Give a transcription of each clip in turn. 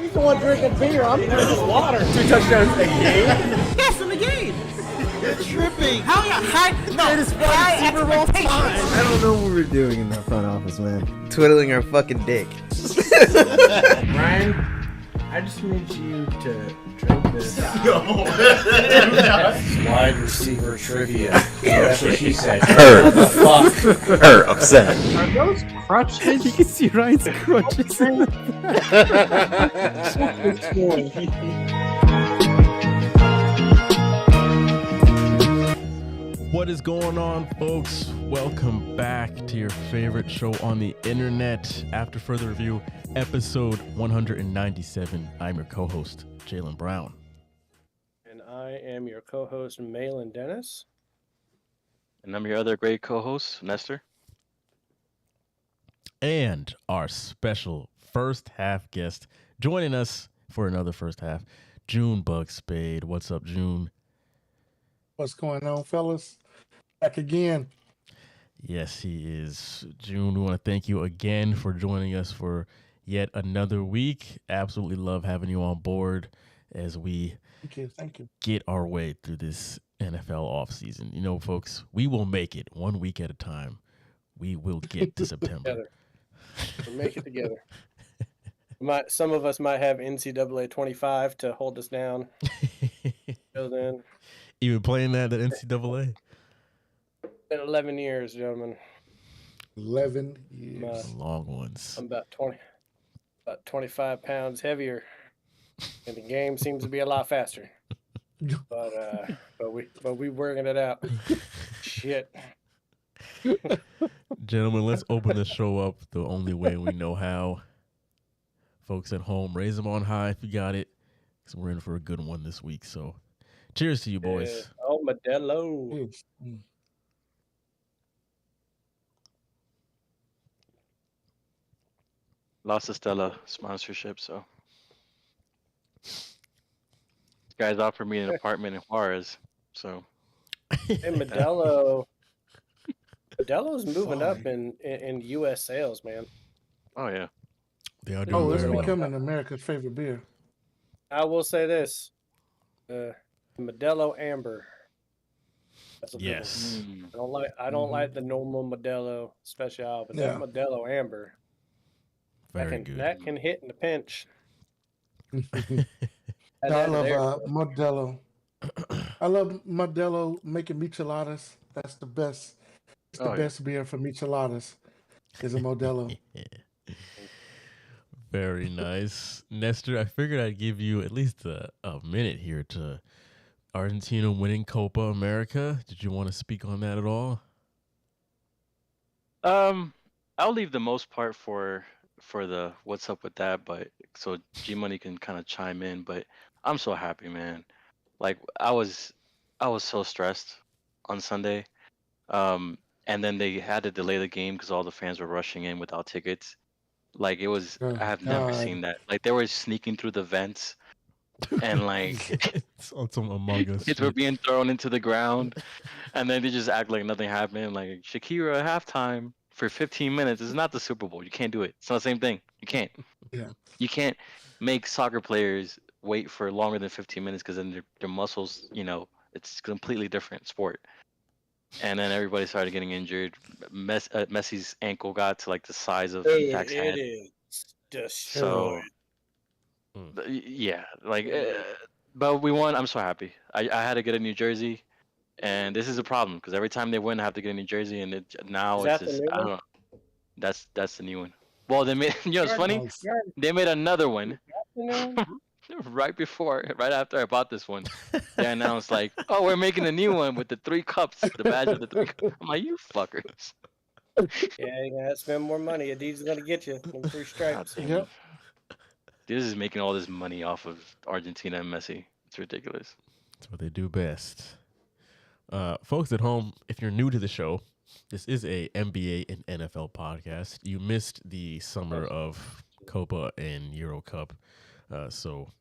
He's the one drinking beer. I'm drinking water. 2 touchdowns a game? Yes, in the game. You're tripping. How you high? No, Greatest wide Super Bowl time. I don't know what we're doing in that front office, man. Twiddling our fucking dick. Ryan, I just need you to drink this. Wide receiver trivia. That's what she said. What the fuck? Upset. Are those crutches? You can see Ryan's crutches. What is going on, folks? Welcome back to your favorite show on the internet. After further review, episode 197. I'm your co-host, Jalen Brown. And I am your co-host, Malin Dennis. And I'm your other great co-host, Nestor. And our special first half guest joining us for another first half, June Bug Spade. What's up, June? What's going on, fellas? Back again. Yes, he is. June, we want to thank you again for joining us for yet another week. Absolutely love having you on board as we Thank you. get our way through this NFL offseason. You know, folks, we will make it 1 week at a time. We will get to September. We'll make it together. Some of us might have NCAA 25 to hold us down. Till then. Even playing that NCAA? Been 11 years, gentlemen. 11 years. Long ones. I'm about 25 pounds heavier, and the game seems to be a lot faster. But we working it out. Shit. Gentlemen, let's open the show up the only way we know how. Folks at home, raise them on high if you got it, because we're in for a good one this week. So, cheers to you, boys. Oh, Modelo. Lost Estella sponsorship, so. This guy's offered me an apartment in Juarez, so. Hey, Modelo's moving up in U.S. sales, man. Oh, yeah. They are doing It's very well. becoming America's favorite beer. I will say this. Modelo Amber. That's a good Yes. one. I don't like the normal Modelo Special, but that Modelo Amber. Very good. That can hit in the pinch. I love Modelo. I love Modelo making micheladas. That's the best. It's the best beer for micheladas is a Modelo. Very nice. Nestor, I figured I'd give you at least a minute here to Argentina winning Copa America. Did you want to speak on that at all? I'll leave the most part for the what's up with that, but so G Money can kind of chime in. But I'm so happy, man. Like I was so stressed on Sunday, and then they had to delay the game because all the fans were rushing in without tickets. Like it was, I have never seen that. Like they were sneaking through the vents, and like It's on some Among Us kids were shit. being thrown into the ground, and then they just act like nothing happened. Like Shakira at halftime for 15 minutes. It's not the Super Bowl. You can't do it. It's not the same thing. You can't. Yeah. You can't make soccer players wait for longer than 15 minutes because then their muscles, it's a completely different sport. And then everybody started getting injured. Messi's ankle got to like the size of Shaq's head. It is destroyed. So, yeah, but we won. I'm so happy. I had to get a New Jersey, and this is a problem because every time they win, I have to get a New Jersey, and now it's just I don't know. That's the new one. Well, they made it's funny. They made another one right after I bought this one. They announced like, oh, we're making a new one with the 3 cups, the badge of the 3 cups. I'm like, you fuckers. Yeah, you gotta spend more money. Adidas is gonna get you them 3 stripes. Yep. This is making all this money off of Argentina and Messi. It's ridiculous. That's what they do best. Folks at home, if you're new to the show, this is a NBA and NFL podcast. You missed the summer of Copa and Euro Cup, so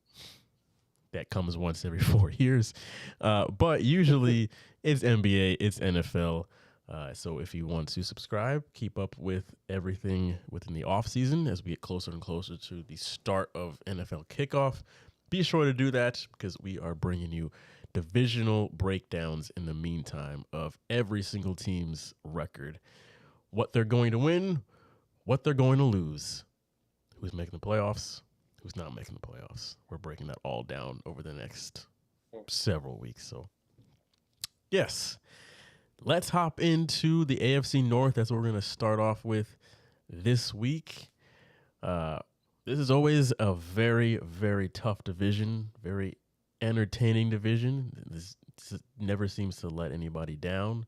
that comes once every 4 years. But usually it's NBA, it's NFL. So if you want to subscribe, keep up with everything within the off season as we get closer and closer to the start of NFL kickoff. Be sure to do that because we are bringing you divisional breakdowns in the meantime of every single team's record, what they're going to win, what they're going to lose, who's making the playoffs, who's not making the playoffs. We're breaking that all down over the next several weeks. So, yes. Let's hop into the AFC North. That's what we're going to start off with this week. This is always a very, very tough division, very entertaining division. This never seems to let anybody down.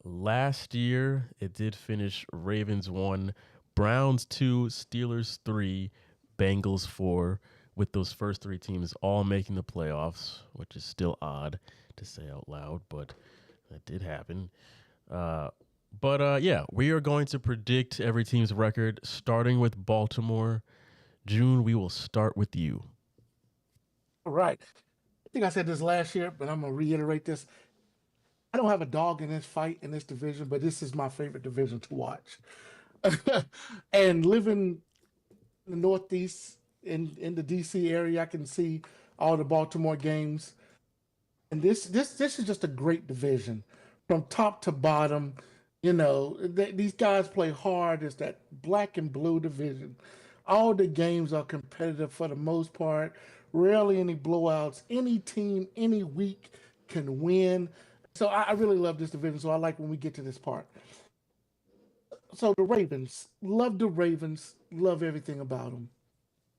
Last year, it did finish Ravens 1, Browns 2, Steelers 3, Bengals 4, with those first three teams all making the playoffs, which is still odd to say out loud, but that did happen. Yeah, we are going to predict every team's record, starting with Baltimore. June, we will start with you. All right. I think I said this last year, but I'm going to reiterate this. I don't have a dog in this fight in this division, but this is my favorite division to watch. And living in the Northeast, in the DC area, I can see all the Baltimore games. And this is just a great division from top to bottom. You know, these guys play hard. It's that black and blue division. All the games are competitive for the most part. Rarely any blowouts. Any team, any week can win. So I really love this division. So I like when we get to this part. So the Ravens, love the Ravens, love everything about them.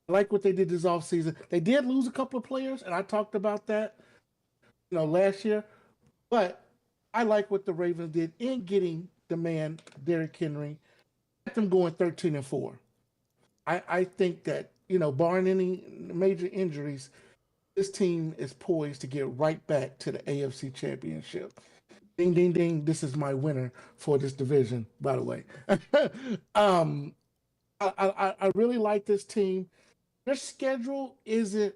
I like what they did this offseason. They did lose a couple of players, and I talked about that, last year. But I like what the Ravens did in getting the man, Derrick Henry, got them going 13-4. I think that, barring any major injuries, this team is poised to get right back to the AFC Championship. Ding, ding, ding. This is my winner for this division, by the way. I really like this team. Their schedule isn't,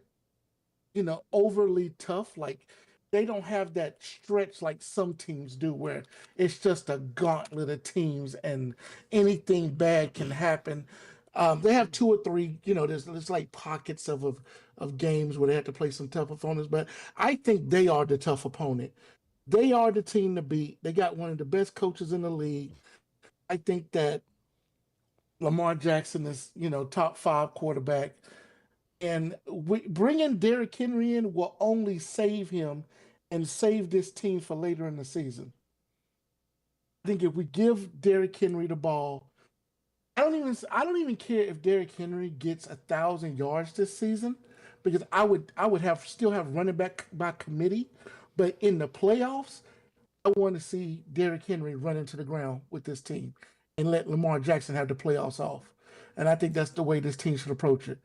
overly tough. Like, they don't have that stretch like some teams do where it's just a gauntlet of teams and anything bad can happen. They have two or three, there's like pockets of games where they have to play some tough opponents, but I think they are the tough opponent. They are the team to beat. They got one of the best coaches in the league. I think that Lamar Jackson is, top 5 quarterback. And bringing Derrick Henry in will only save him and save this team for later in the season. I think if we give Derrick Henry the ball, I don't even care if Derrick Henry gets 1,000 yards this season, because I would still have running back by committee. But in the playoffs, I want to see Derrick Henry run into the ground with this team and let Lamar Jackson have the playoffs off. And I think that's the way this team should approach it.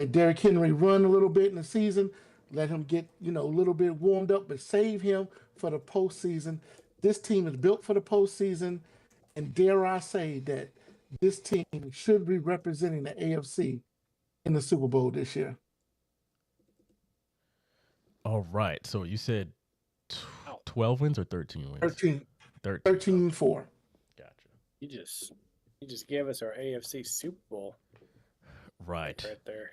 Let Derrick Henry run a little bit in the season, let him get, a little bit warmed up, but save him for the postseason. This team is built for the postseason, and dare I say that this team should be representing the AFC in the Super Bowl this year. All right. So you said 12 wins or 13 wins? 13-4. Gotcha. You just gave us our AFC Super Bowl. Right there.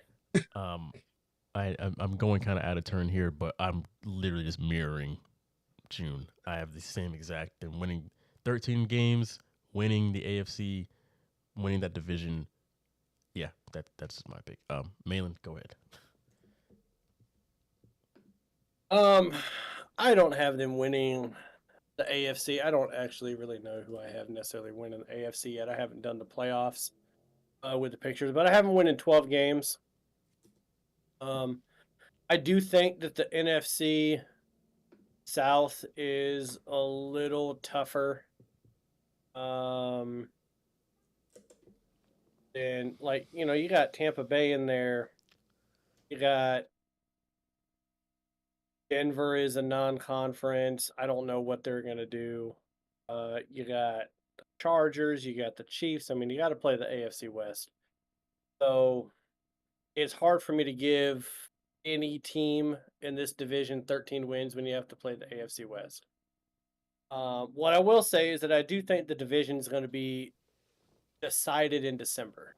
I'm going kind of out of turn here, but I'm literally just mirroring June. I have the same exact and winning 13 games, winning the AFC, winning that division. Yeah, that's my pick. Malin, go ahead. I don't have them winning the AFC. I don't actually really know who I have necessarily winning the AFC yet. I haven't done the playoffs with the pictures, but I haven't won in 12 games. I do think that the NFC South is a little tougher. And you got Tampa Bay in there. You got Denver is a non-conference. I don't know what they're going to do. You got the Chargers. You got the Chiefs. I mean, you got to play the AFC West. So it's hard for me to give any team in this division 13 wins when you have to play the AFC West. What I will say is that I do think the division is going to be decided in December.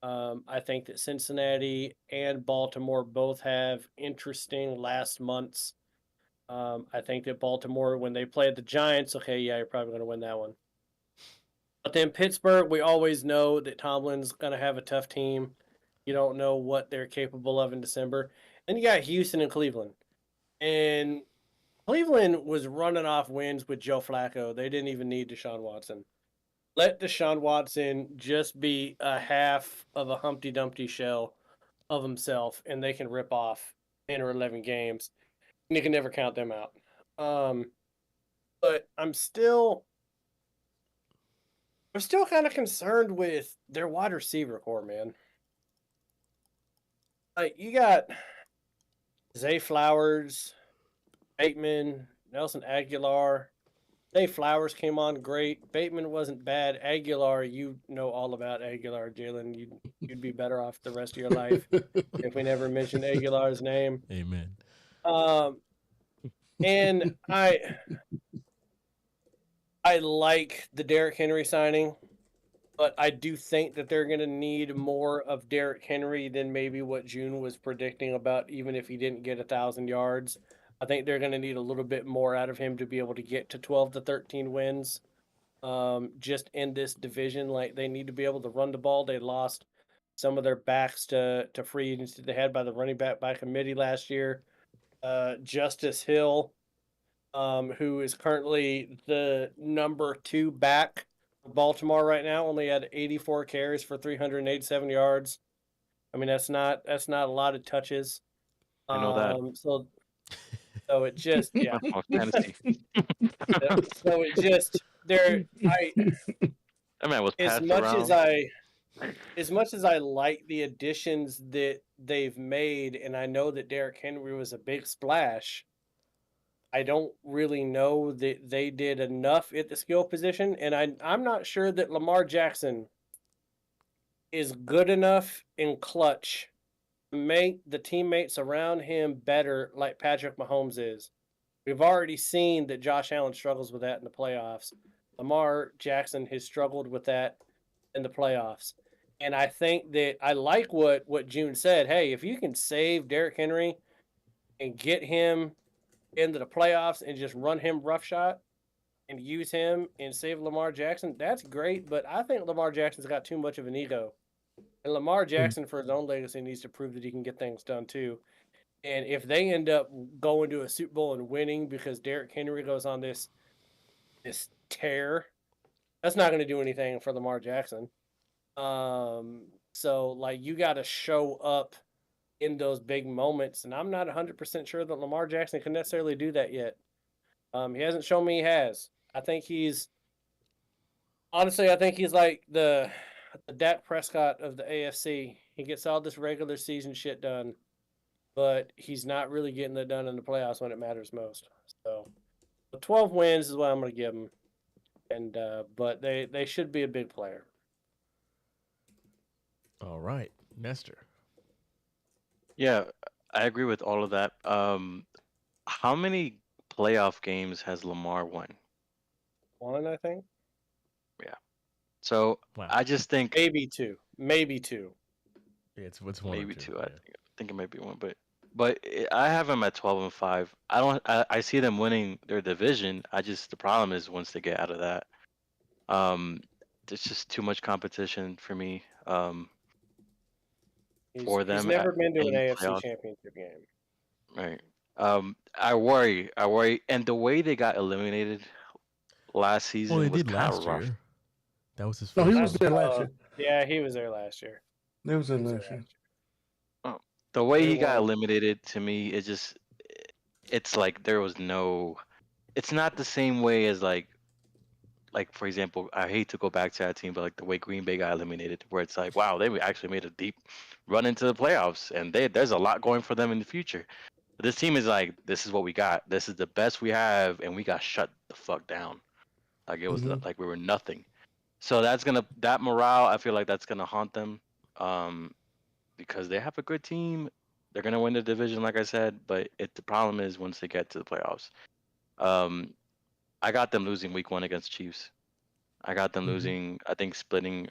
I think that Cincinnati and Baltimore both have interesting last months. I think that Baltimore, when they play the Giants, okay, yeah, you're probably going to win that one. But then Pittsburgh, we always know that Tomlin's going to have a tough team. You don't know what they're capable of in December. Then you got Houston and Cleveland. And Cleveland was running off wins with Joe Flacco. They didn't even need Deshaun Watson. Let Deshaun Watson just be a half of a Humpty Dumpty shell of himself, and they can rip off 10 or 11 games. And you can never count them out. But I'm still kind of concerned with their wide receiver core, man. Like, you got Zay Flowers, Bateman, Nelson Aguilar. Zay Flowers came on great. Bateman wasn't bad. Aguilar, you know all about Aguilar, Jalen. You'd be better off the rest of your life if we never mentioned Aguilar's name. Amen. And I like the Derrick Henry signing, but I do think that they're going to need more of Derrick Henry than maybe what June was predicting about, even if he didn't get 1,000 yards. I think they're going to need a little bit more out of him to be able to get to 12 to 13 wins just in this division. Like, they need to be able to run the ball. They lost some of their backs to free agency. They had by the running back by committee last year. Justice Hill, who is currently the number 2 back for Baltimore right now, only had 84 carries for 387 yards. I mean, that's not a lot of touches. I know that. So it just, yeah. Fantasy. So it just, That man was passed around. As much as I like the additions that they've made, and I know that Derrick Henry was a big splash, I don't really know that they did enough at the skill position, and I'm not sure that Lamar Jackson is good enough in clutch to make the teammates around him better like Patrick Mahomes is. We've already seen that Josh Allen struggles with that in the playoffs. Lamar Jackson has struggled with that in the playoffs. And I think that I like what June said. Hey, if you can save Derrick Henry and get him into the playoffs and just run him roughshod and use him and save Lamar Jackson, that's great. But I think Lamar Jackson's got too much of an ego. And Lamar Jackson, for his own legacy, needs to prove that he can get things done too. And if they end up going to a Super Bowl and winning because Derrick Henry goes on this tear, that's not going to do anything for Lamar Jackson. So, like, you got to show up in those big moments, and I'm not 100% sure that Lamar Jackson can necessarily do that yet. He hasn't shown me he has. I think he's like the Dak Prescott of the AFC. He gets all this regular season shit done, but he's not really getting it done in the playoffs when it matters most. So, 12 wins is what I'm going to give him, and but they should be a big player. All right, Nestor. Yeah, I agree with all of that. How many playoff games has Lamar won? 1, I think. Yeah. So Wow. I just think maybe 2. Yeah, it's one. maybe or 2. two. I think it might be 1, but I have them at 12-5. I see them winning their division. The problem is once they get out of that, there's just too much competition for me. For them, he's never been to an AFC playoffs. Championship game. Right. I worry, and the way they got eliminated last season Well, they was did kind last of rough. year. That was his No, first. he was there last year. Yeah, he was there last year. He was there last year. The way he They got won. eliminated, to me, it's like there was no. It's not the same way as like for example, I hate to go back to that team, but like the way Green Bay got eliminated, where it's like, wow, they actually made a deep run into the playoffs, and there's a lot going for them in the future. But this team is like, this is what we got. This is the best we have, and we got shut the fuck down. Like it was like we were nothing. So that morale, I feel like that's gonna haunt them, because they have a good team. They're gonna win the division, like I said, but the problem is once they get to the playoffs. I got them losing week 1 against Chiefs. I got them losing. I think splitting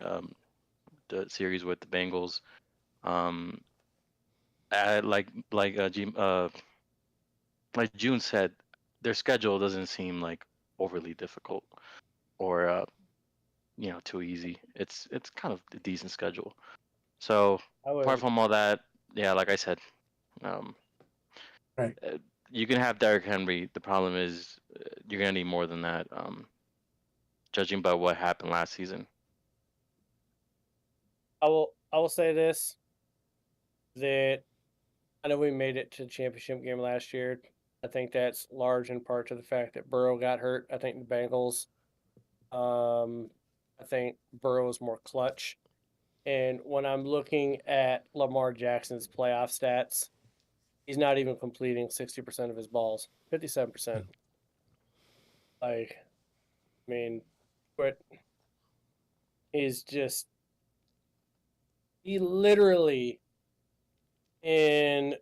the series with the Bengals. Like June said, their schedule doesn't seem like overly difficult or too easy. It's kind of a decent schedule. So apart from all that, yeah, like I said, Right. you can have Derrick Henry. The problem is you're gonna need more than that. Judging by what happened last season. I will say this, that I know we made it to the championship game last year. I think that's large in part to the fact that Burrow got hurt. I think the Bengals, I think Burrow is more clutch. And when I'm looking at Lamar Jackson's playoff stats, he's not even completing 60% of his balls, 57%. Like, I mean, but he's just, he literally, in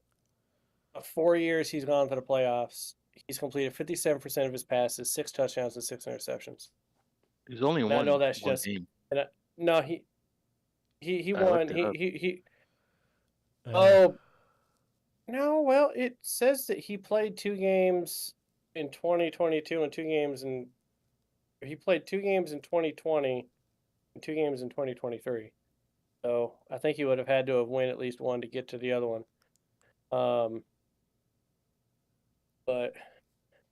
4 years he's gone to the playoffs, he's completed 57% of his passes, 6 touchdowns and 6 interceptions. He's only And one. I know that's one just game. no, he I won. looked it up. He oh no, well it says that he played 2 games in 2022 and 2 games in he played 2 games in 2020 and 2 games in 2023. So I think he would have had to have won at least one to get to the other one. But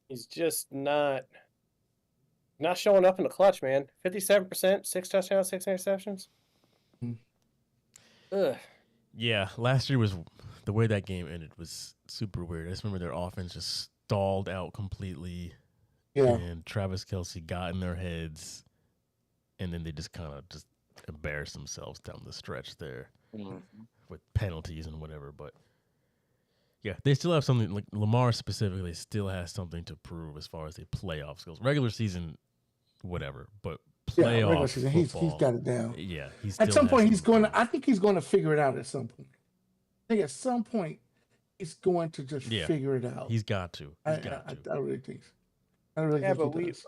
he's just not showing up in the clutch, man. 57%, 6 touchdowns, 6 interceptions. Ugh. Yeah, last year was the way that game ended was super weird. I just remember their offense just stalled out completely. Yeah. And Travis Kelce got in their heads, and then they just kind of just embarrassed themselves down the stretch there with penalties and whatever. But yeah, they still have something, like Lamar specifically still has something to prove as far as the playoff skills. Regular season, whatever, but playoff regular season, he's football, got it down. Yeah, he's at some point he's going to. I think he's going to figure it out at some point. I think at some point he's going to just figure it out. He's got to. I really think. I really think but he does.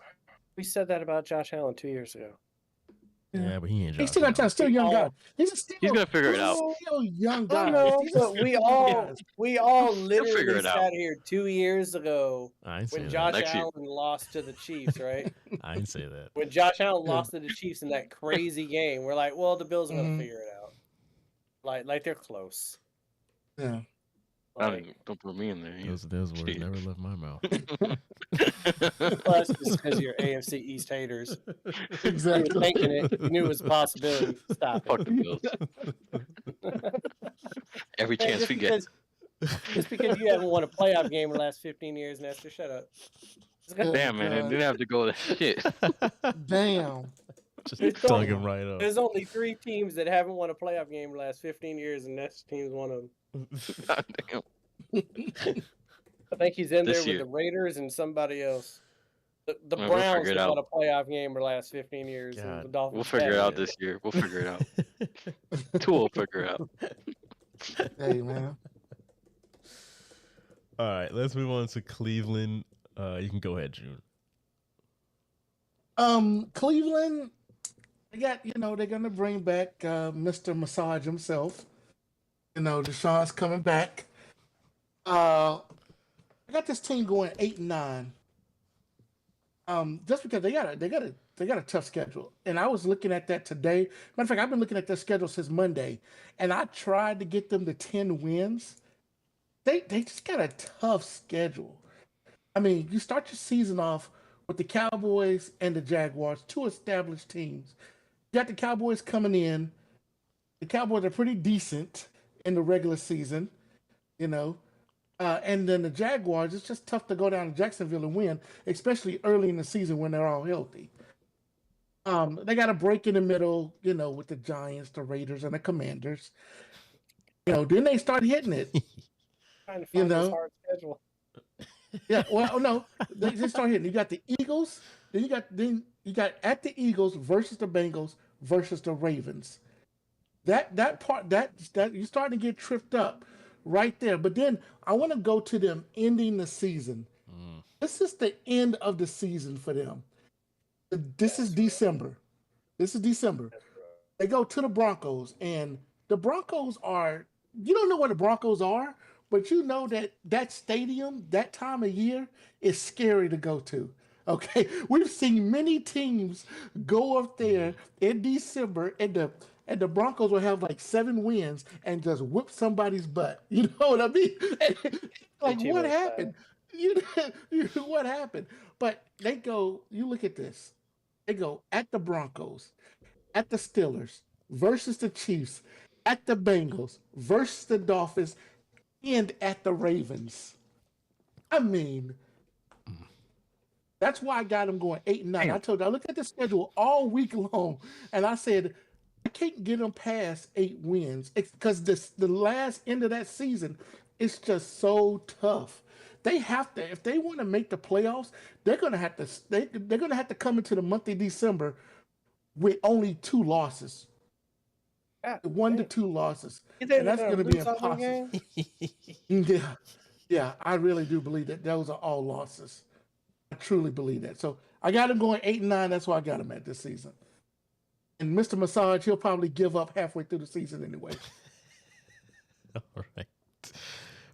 we said that about Josh Allen 2 years ago. Yeah, but he ain't. He's still got time. Still a young guy. He's gonna figure it out. Still young guy. I know, but we all literally figure it sat out. here 2 years ago I ain't say when that. Josh Next year. Allen lost to the Chiefs, right? I didn't say that. When Josh Allen lost to the Chiefs in that crazy game, we're like, well, the Bills are gonna figure it out. Like they're close. Yeah. Don't put me in there. Those words never left my mouth. Well, that's just because you're AFC East haters. Exactly. You were thinking it. You knew it was a possibility. Stop Fuck it. the Bills. Every chance we get. Just because you haven't won a playoff game in the last 15 years, Nestor, shut up. Damn, man, I didn't have to go that shit. Damn. Just dug him right up. There's only 3 teams that haven't won a playoff game in the last 15 years, and Nestor's team's one of them. God damn. I think he's in This there year. with the Raiders and somebody else. The We'll Browns figure it have out. won a playoff game in the last 15 years. And God. the Dolphins We'll figure it haven't. out this year. We'll figure it out. Two will figure it out. Hey, man. All right, let's move on to Cleveland. You can go ahead, June. Cleveland, they're gonna bring back Mr. Massage himself. Deshaun's coming back. I got this team going 8-9. Just because they got a tough schedule, and I was looking at that today. Matter of fact, I've been looking at their schedule since Monday, and I tried to get them to 10 wins. They just got a tough schedule. I mean, you start your season off with the Cowboys and the Jaguars, 2 established teams. You got the Cowboys coming in. The Cowboys are pretty decent in the regular season, and then the Jaguars, it's just tough to go down to Jacksonville and win, especially early in the season when they're all healthy. They got a break in the middle, with the Giants, the Raiders, and the Commanders. Then they start hitting it. Trying to find this hard schedule. Yeah, well, no, they start hitting. You got the Eagles, then you got at the Eagles versus the Bengals versus the Ravens. That you're starting to get tripped up right there. But then I want to go to them ending the season This is the end of the season for them. This is December. This is December. They go to the Broncos, and the Broncos are, you don't know what the Broncos are, but you know that that stadium, that time of year, is scary to go to. Okay, we've seen many teams go up there in December, and the Broncos will have like 7 wins and just whip somebody's butt. You know what I mean? Like what happened? What happened? But they go. You look at this. They go at the Broncos, at the Steelers versus the Chiefs, at the Bengals versus the Dolphins, and at the Ravens. I mean, that's why I got them going 8-9. I told you, I looked at the schedule all week long, and I said, I can't get them past 8 wins because the last end of that season is just so tough. They have to, if they want to make the playoffs, they're gonna have to they're gonna have to come into the month of December with only 2 losses. 1 to 2 losses. And that's going to be impossible. Yeah, I really do believe that those are all losses. I truly believe that. So I got him going 8-9. That's why I got him at this season. And Mr. Massage, he'll probably give up halfway through the season anyway. All right.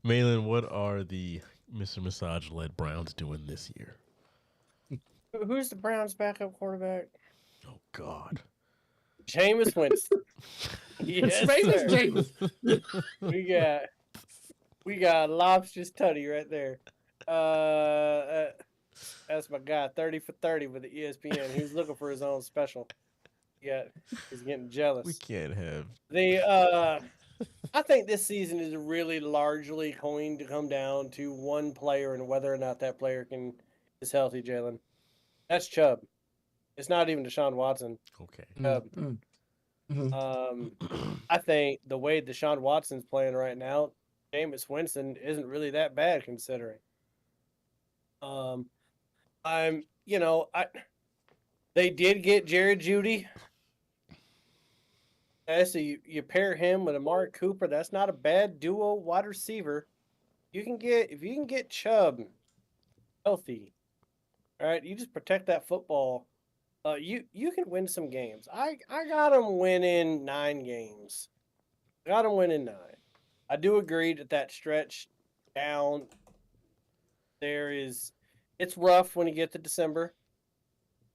Malin, what are the Mr. Massage-led Browns doing this year? Who's the Browns' backup quarterback? Oh, God. Jameis Winston. Yes, Famous sir. Jameis. We got Lobster's Tutty right there. That's my guy, 30 for 30 with the ESPN. He's looking for his own special. Yeah, he's getting jealous. We can't have I think this season is really largely going to come down to one player and whether or not that player is healthy, Jalen. That's Chubb. It's not even Deshaun Watson. Okay. Chubb. I think the way Deshaun Watson's playing right now, Jameis Winston isn't really that bad considering. They did get Jared Judy. So you pair him with Amari Cooper. That's not a bad duo wide receiver. If you can get Chubb healthy, all right, you just protect that football. You can win some games. I got them winning 9 games. Got them winning 9. I do agree that stretch down there it's rough when you get to December.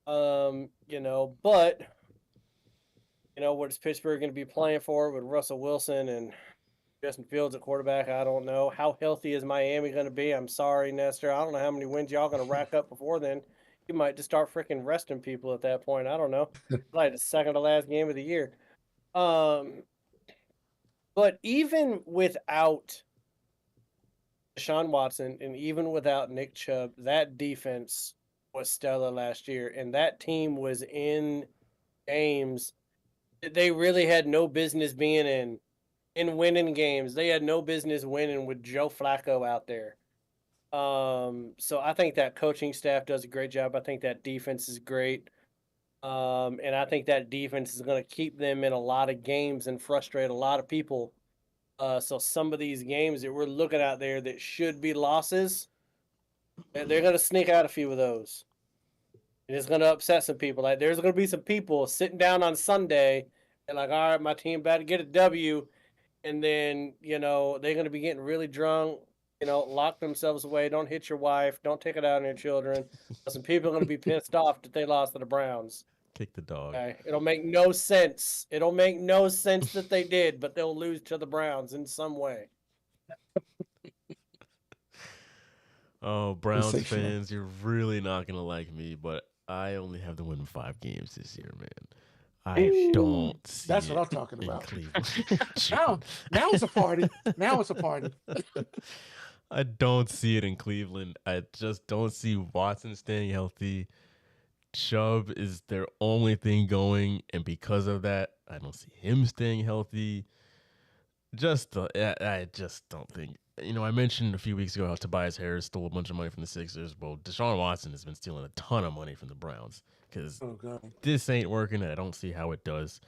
But what is Pittsburgh going to be playing for with Russell Wilson and Justin Fields at quarterback? I don't know. How healthy is Miami going to be? I'm sorry, Nestor. I don't know how many wins y'all going to rack up before then. You might just start freaking resting people at that point. I don't know. Like the second to last game of the year. But even without Deshaun Watson and even without Nick Chubb, that defense was stellar last year. And that team was in games that they really had no business being in winning games. They had no business winning with Joe Flacco out there. So I think that coaching staff does a great job. I think that defense is great. And I think that defense is going to keep them in a lot of games and frustrate a lot of people. So some of these games that we're looking out there that should be losses, they're going to sneak out a few of those. And it's going to upset some people. Like there's going to be some people sitting down on Sunday and like, all right, my team about to get a W. And then, they're going to be getting really drunk, lock themselves away. Don't hit your wife. Don't take it out on your children. Some people are going to be pissed off that they lost to the Browns. Kick the dog. Okay? It'll make no sense. It'll make no sense that they did, but they'll lose to the Browns in some way. Oh, Browns fans, you're really not going to like me, but I only have to win 5 games this year, man. I don't see That's it what I'm talking about. Cleveland. now it's a party. Now it's a party. I don't see it in Cleveland. I just don't see Watson staying healthy. Chubb is their only thing going, and because of that, I don't see him staying healthy. I just don't think. I mentioned a few weeks ago how Tobias Harris stole a bunch of money from the Sixers. Well, Deshaun Watson has been stealing a ton of money from the Browns because this ain't working, and I don't see how it does.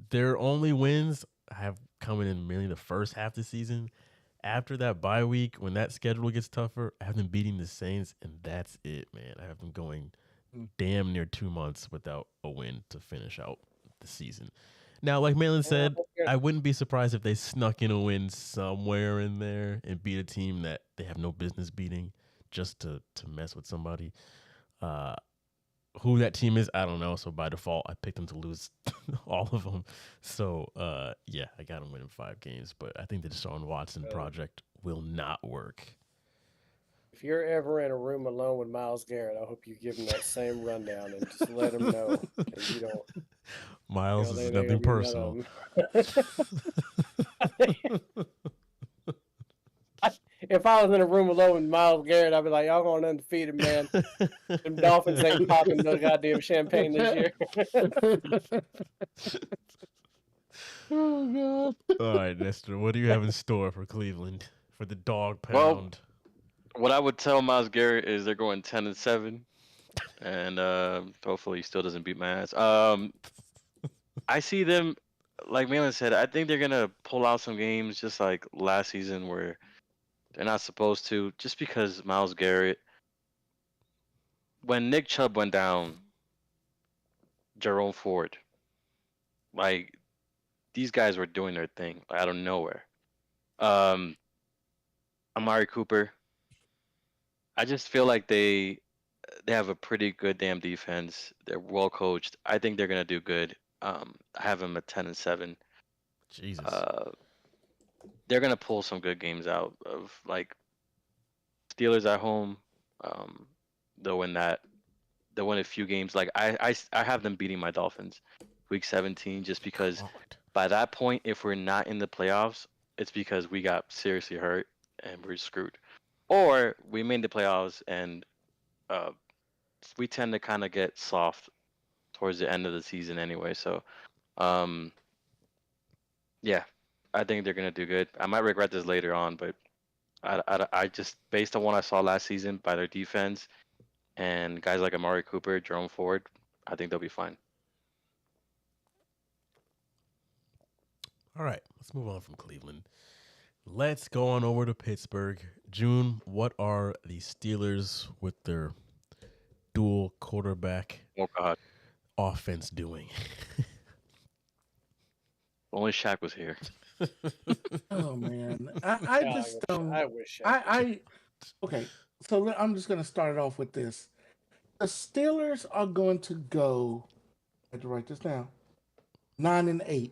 Their only wins have come in mainly the first half of the season. After that bye week, when that schedule gets tougher, I have them beating the Saints, and that's it, man. I have them going damn near 2 months without a win to finish out the season. Now, like Malin said, I wouldn't be surprised if they snuck in a win somewhere in there and beat a team that they have no business beating just to mess with somebody. Who that team is, I don't know. So by default, I picked them to lose all of them. So yeah, I got them winning 5 games. But I think the Deshaun Watson project will not work. If you're ever in a room alone with Myles Garrett, I hope you give him that same rundown and just let him know that you don't. Miles, this is nothing personal. If I was in a room alone with Myles Garrett, I'd be like, y'all going undefeated, man. Them Dolphins ain't popping no goddamn champagne this year. Oh, God. All right, Nestor, what do you have in store for Cleveland for the dog pound? Well, what I would tell Myles Garrett is they're going 10-7, and hopefully he still doesn't beat my ass. I see them, like Malin said, I think they're gonna pull out some games just like last season where they're not supposed to, just because Myles Garrett. When Nick Chubb went down, Jerome Ford, like these guys were doing their thing out of nowhere. Amari Cooper. I just feel like they have a pretty good damn defense. They're well coached. I think they're gonna do good. I have them at 10-7. Jesus. They're gonna pull some good games out of like Steelers at home. They'll win that. They'll win a few games. Like I have them beating my Dolphins, week 17, just because by that point, if we're not in the playoffs, it's because we got seriously hurt and we're screwed, or we made the playoffs and we tend to kind of get soft towards the end of the season anyway. So, yeah, I think they're gonna do good. I might regret this later on, but I just, based on what I saw last season by their defense and guys like Amari Cooper, Jerome Ford, I think they'll be fine. All right, let's move on from Cleveland. Let's go on over to Pittsburgh. June, what are the Steelers with their dual quarterback offense doing? Only Shaq was here. Oh man, I just I wish. Okay, so I'm just gonna start it off with this. The Steelers are going to go. I have to write this down. 9-8.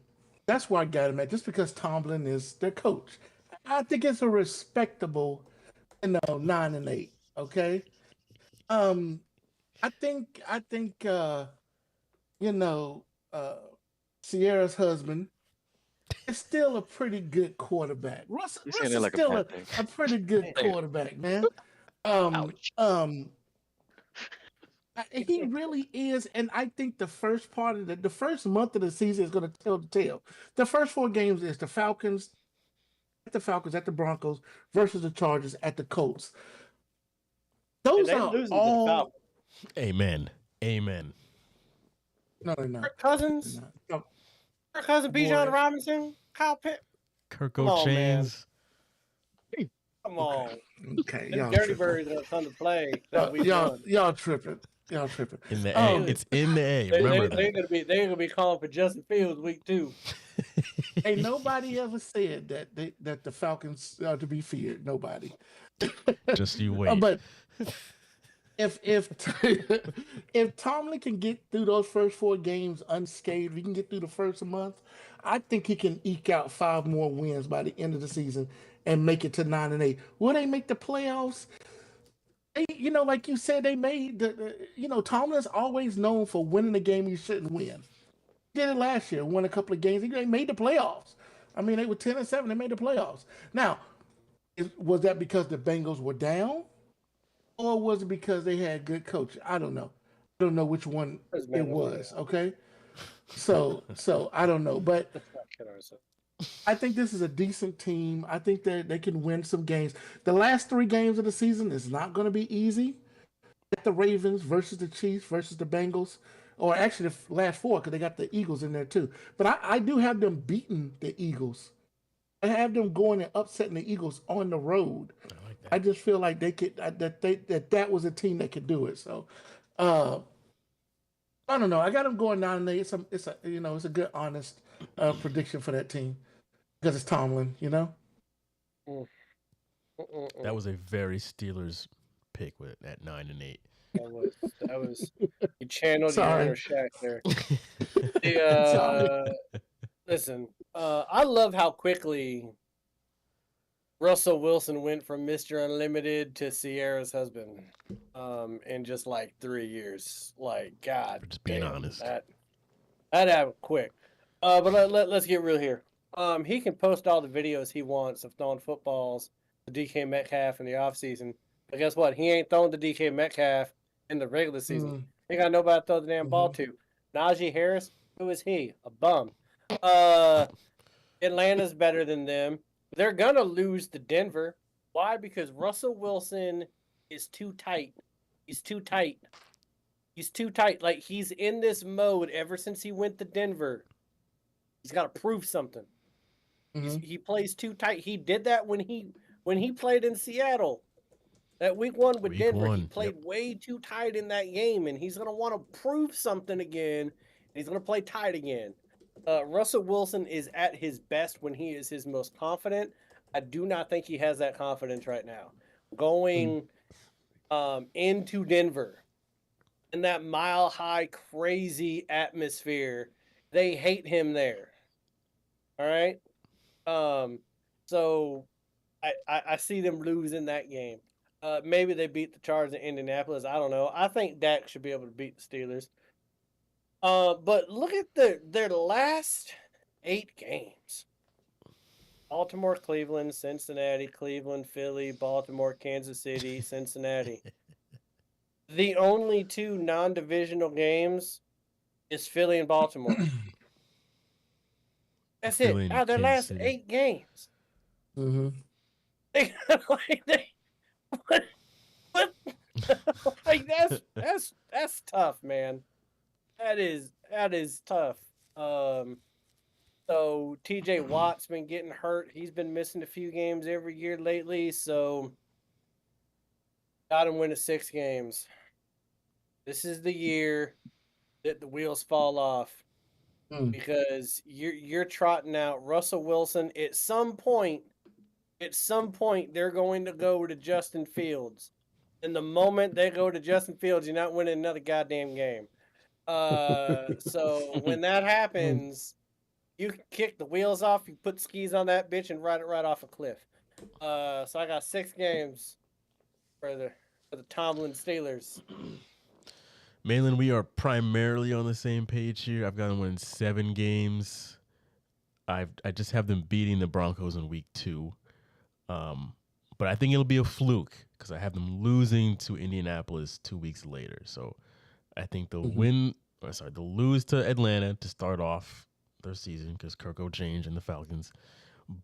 That's where I got them at. Just because Tomlin is their coach, I think it's a respectable, 9-8. Okay. I think Sierra's husband is still a pretty good quarterback. Russ is like still a pretty good quarterback, man. He really is, and I think the first part of the first month of the season is going to tell the tale. The first 4 games is the Falcons, at the Broncos versus the Chargers at the Colts. Those are all. Amen. No, they're not. Kirk Cousins. Kirk Cousins, Bijan Robinson, Kyle Pitt. Kirk O'Chains. Come on. Okay, Them y'all Dirty tripping. Birds are come to play. Y'all tripping. In the A. It's in the A. Remember that. They're gonna be calling for Justin Fields week 2. Ain't nobody ever said that the Falcons are to be feared. Nobody. Just you wait. But if Tomlin can get through those first 4 games unscathed, if he can get through the first month, I think he can eke out 5 more wins by the end of the season and make it to 9-8. Will they make the playoffs? They, like you said, they made Tomlin's always known for winning a game you shouldn't win. He did it last year, won a couple of games. They made the playoffs. I mean, they were 10-7. They made the playoffs. Now, was that because the Bengals were down? Or was it because they had good coaching? I don't know. I don't know which one it was. Okay, so I don't know, but I think this is a decent team. I think that they can win some games. The last 3 games of the season is not going to be easy. The Ravens versus the Chiefs versus the Bengals, or actually the last 4 because they got the Eagles in there too. But I do have them beating the Eagles. I have them going and upsetting the Eagles on the road. I like that. I just feel like they could that was a team that could do it. So, uh, I don't know. I got them going 9-8. It's a good honest prediction for that team because it's Tomlin. That was a very Steelers pick at 9-8. That was you channeled your Sorry. inner Shaq there. Sorry. Listen, I love how quickly Russell Wilson went from Mr. Unlimited to Sierra's husband, in just like 3 years. Like, God, For just being damn, honest. that happened quick. But let's get real here. He can post all the videos he wants of throwing footballs to DK Metcalf in the offseason. But guess what? He ain't throwing to DK Metcalf in the regular season. He got nobody to throw the damn ball to. Najee Harris, who is he? A bum. Atlanta's better than them. They're gonna lose to Denver. Why? Because Russell Wilson is too tight. He's too tight. He's too tight. Like, he's in this mode ever since he went to Denver. He's got to prove something. He plays too tight. He did that when he played in Seattle. That week 1 with Denver, he played way too tight in that game, and he's gonna want to prove something again. He's gonna play tight again. Russell Wilson is at his best when he is his most confident. I do not think he has that confidence right now. Going into Denver in that mile-high, crazy atmosphere, they hate him there. All right? So I see them losing that game. Maybe they beat the Chargers in Indianapolis. I don't know. I think Dak should be able to beat the Steelers. But look at their last 8 games. Baltimore, Cleveland, Cincinnati, Cleveland, Philly, Baltimore, Kansas City, Cincinnati. The only 2 non-divisional games is Philly and Baltimore. That's Philly it. and Out of their Kansas last City. 8 games. They like that's tough, man. That is tough. So TJ Watt's been getting hurt. He's been missing a few games every year lately. So got him winning 6 games. This is the year that the wheels fall off because you're trotting out Russell Wilson. At some point, they're going to go to Justin Fields. And the moment they go to Justin Fields, you're not winning another goddamn game. So when that happens, you can kick the wheels off, you put skis on that bitch and ride it right off a cliff. So I got 6 games for the Tomlin Steelers. Malin, we are primarily on the same page here. I've got them winning 7 games. I just have them beating the Broncos in week 2. But I think it'll be a fluke because I have them losing to Indianapolis 2 weeks later. So I think they'll they'll lose to Atlanta to start off their season because Kirk changed and the Falcons.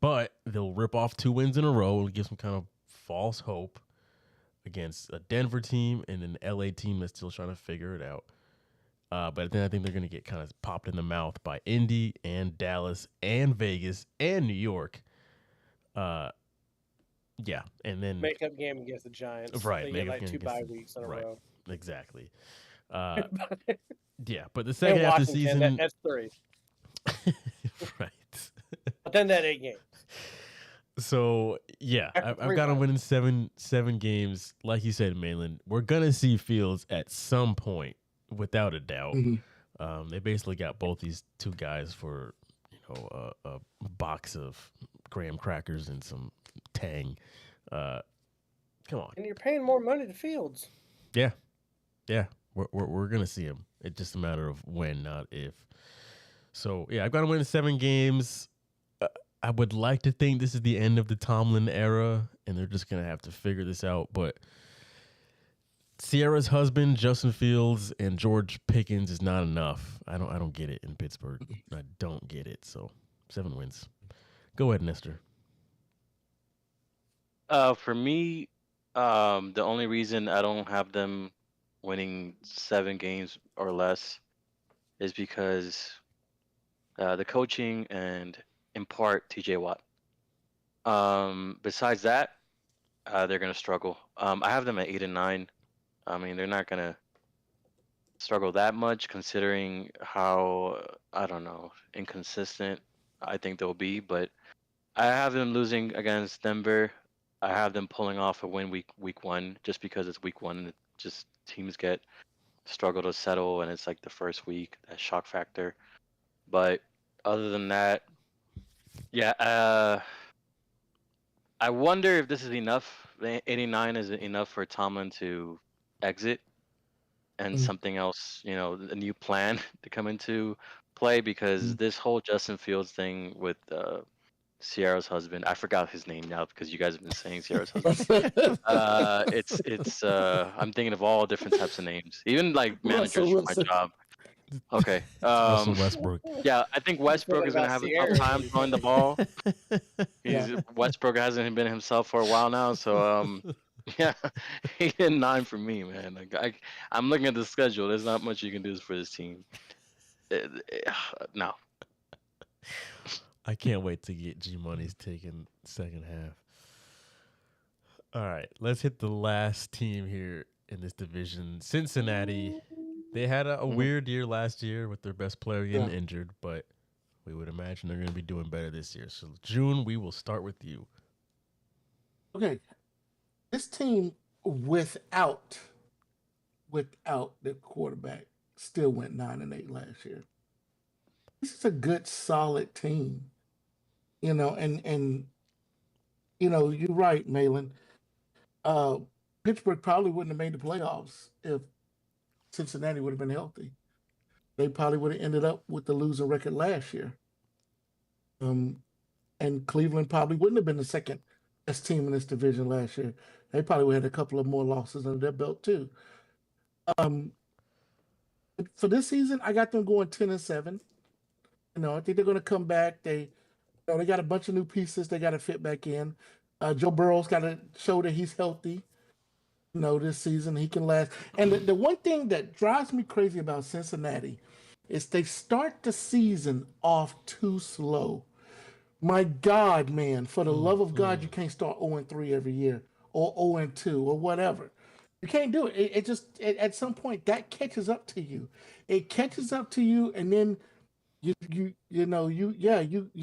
But they'll rip off 2 wins in a row and give some kind of false hope against a Denver team and an LA team that's still trying to figure it out. But then I think they're going to get kind of popped in the mouth by Indy and Dallas and Vegas and New York. Yeah, and then Makeup game against the Giants. Right, They get like 2 bye weeks in a row. Exactly. Yeah, but the second half of the season, that's 3. Right. But then that 8 games. So yeah, I've got them winning seven games. Like you said, Malin, we're gonna see Fields at some point, without a doubt. They basically got both these 2 guys for a box of graham crackers and some Tang. Come on, and you're paying more money to Fields. Yeah, we're gonna see him. It's just a matter of when, not if. So yeah, I've got him winning 7 games. I would like to think this is the end of the Tomlin era, and they're just gonna have to figure this out. But Sierra's husband, Justin Fields, and George Pickens is not enough. I don't get it in Pittsburgh. I don't get it. So 7 wins. Go ahead, Nestor. For me, the only reason I don't have them winning 7 games or less is because the coaching and in part TJ Watt. Besides that, they're gonna struggle. I have them at 8 and 9. I mean, they're not gonna struggle that much considering how I don't know inconsistent I think they'll be. But I have them losing against Denver. I have them pulling off a win week 1 just because it's week 1 and it just teams get struggle to settle and it's like the first week, that shock factor. But other than that, yeah, I wonder if this is enough. 89 is enough for Tomlin to exit and something else, a new plan to come into play because this whole Justin Fields thing with Sierra's husband, I forgot his name now because you guys have been saying Sierra's husband. It's I'm thinking of all different types of names, even like managers for my job. Okay. Russell Westbrook. Yeah, I think Westbrook is gonna have a tough time throwing the ball. Westbrook hasn't been himself for a while now, so yeah, 8 and 9 for me, man. Like I'm looking at the schedule. There's not much you can do for this team. No. I can't wait to get G Money's taking second half. All right, let's hit the last team here in this division. Cincinnati. They had a weird year last year with their best player getting injured, but we would imagine they're going to be doing better this year. So, June, we will start with you. Okay. This team without the quarterback still went 9-8 last year. This is a good, solid team. And you're right, Malin. Pittsburgh probably wouldn't have made the playoffs if Cincinnati would have been healthy. They probably would have ended up with the losing record last year. And Cleveland probably wouldn't have been the second best team in this division last year. They probably would have had a couple of more losses under their belt too. For this season, I got them going 10-7. I think they're going to come back. They got a bunch of new pieces they got to fit back in. Joe Burrow's got to show that he's healthy. This season he can last. And the one thing that drives me crazy about Cincinnati is they start the season off too slow. My God, man, for the love of God, you can't start 0-3 every year or 0-2 or whatever. You can't do it. It just at some point that catches up to you. It catches up to you, and then you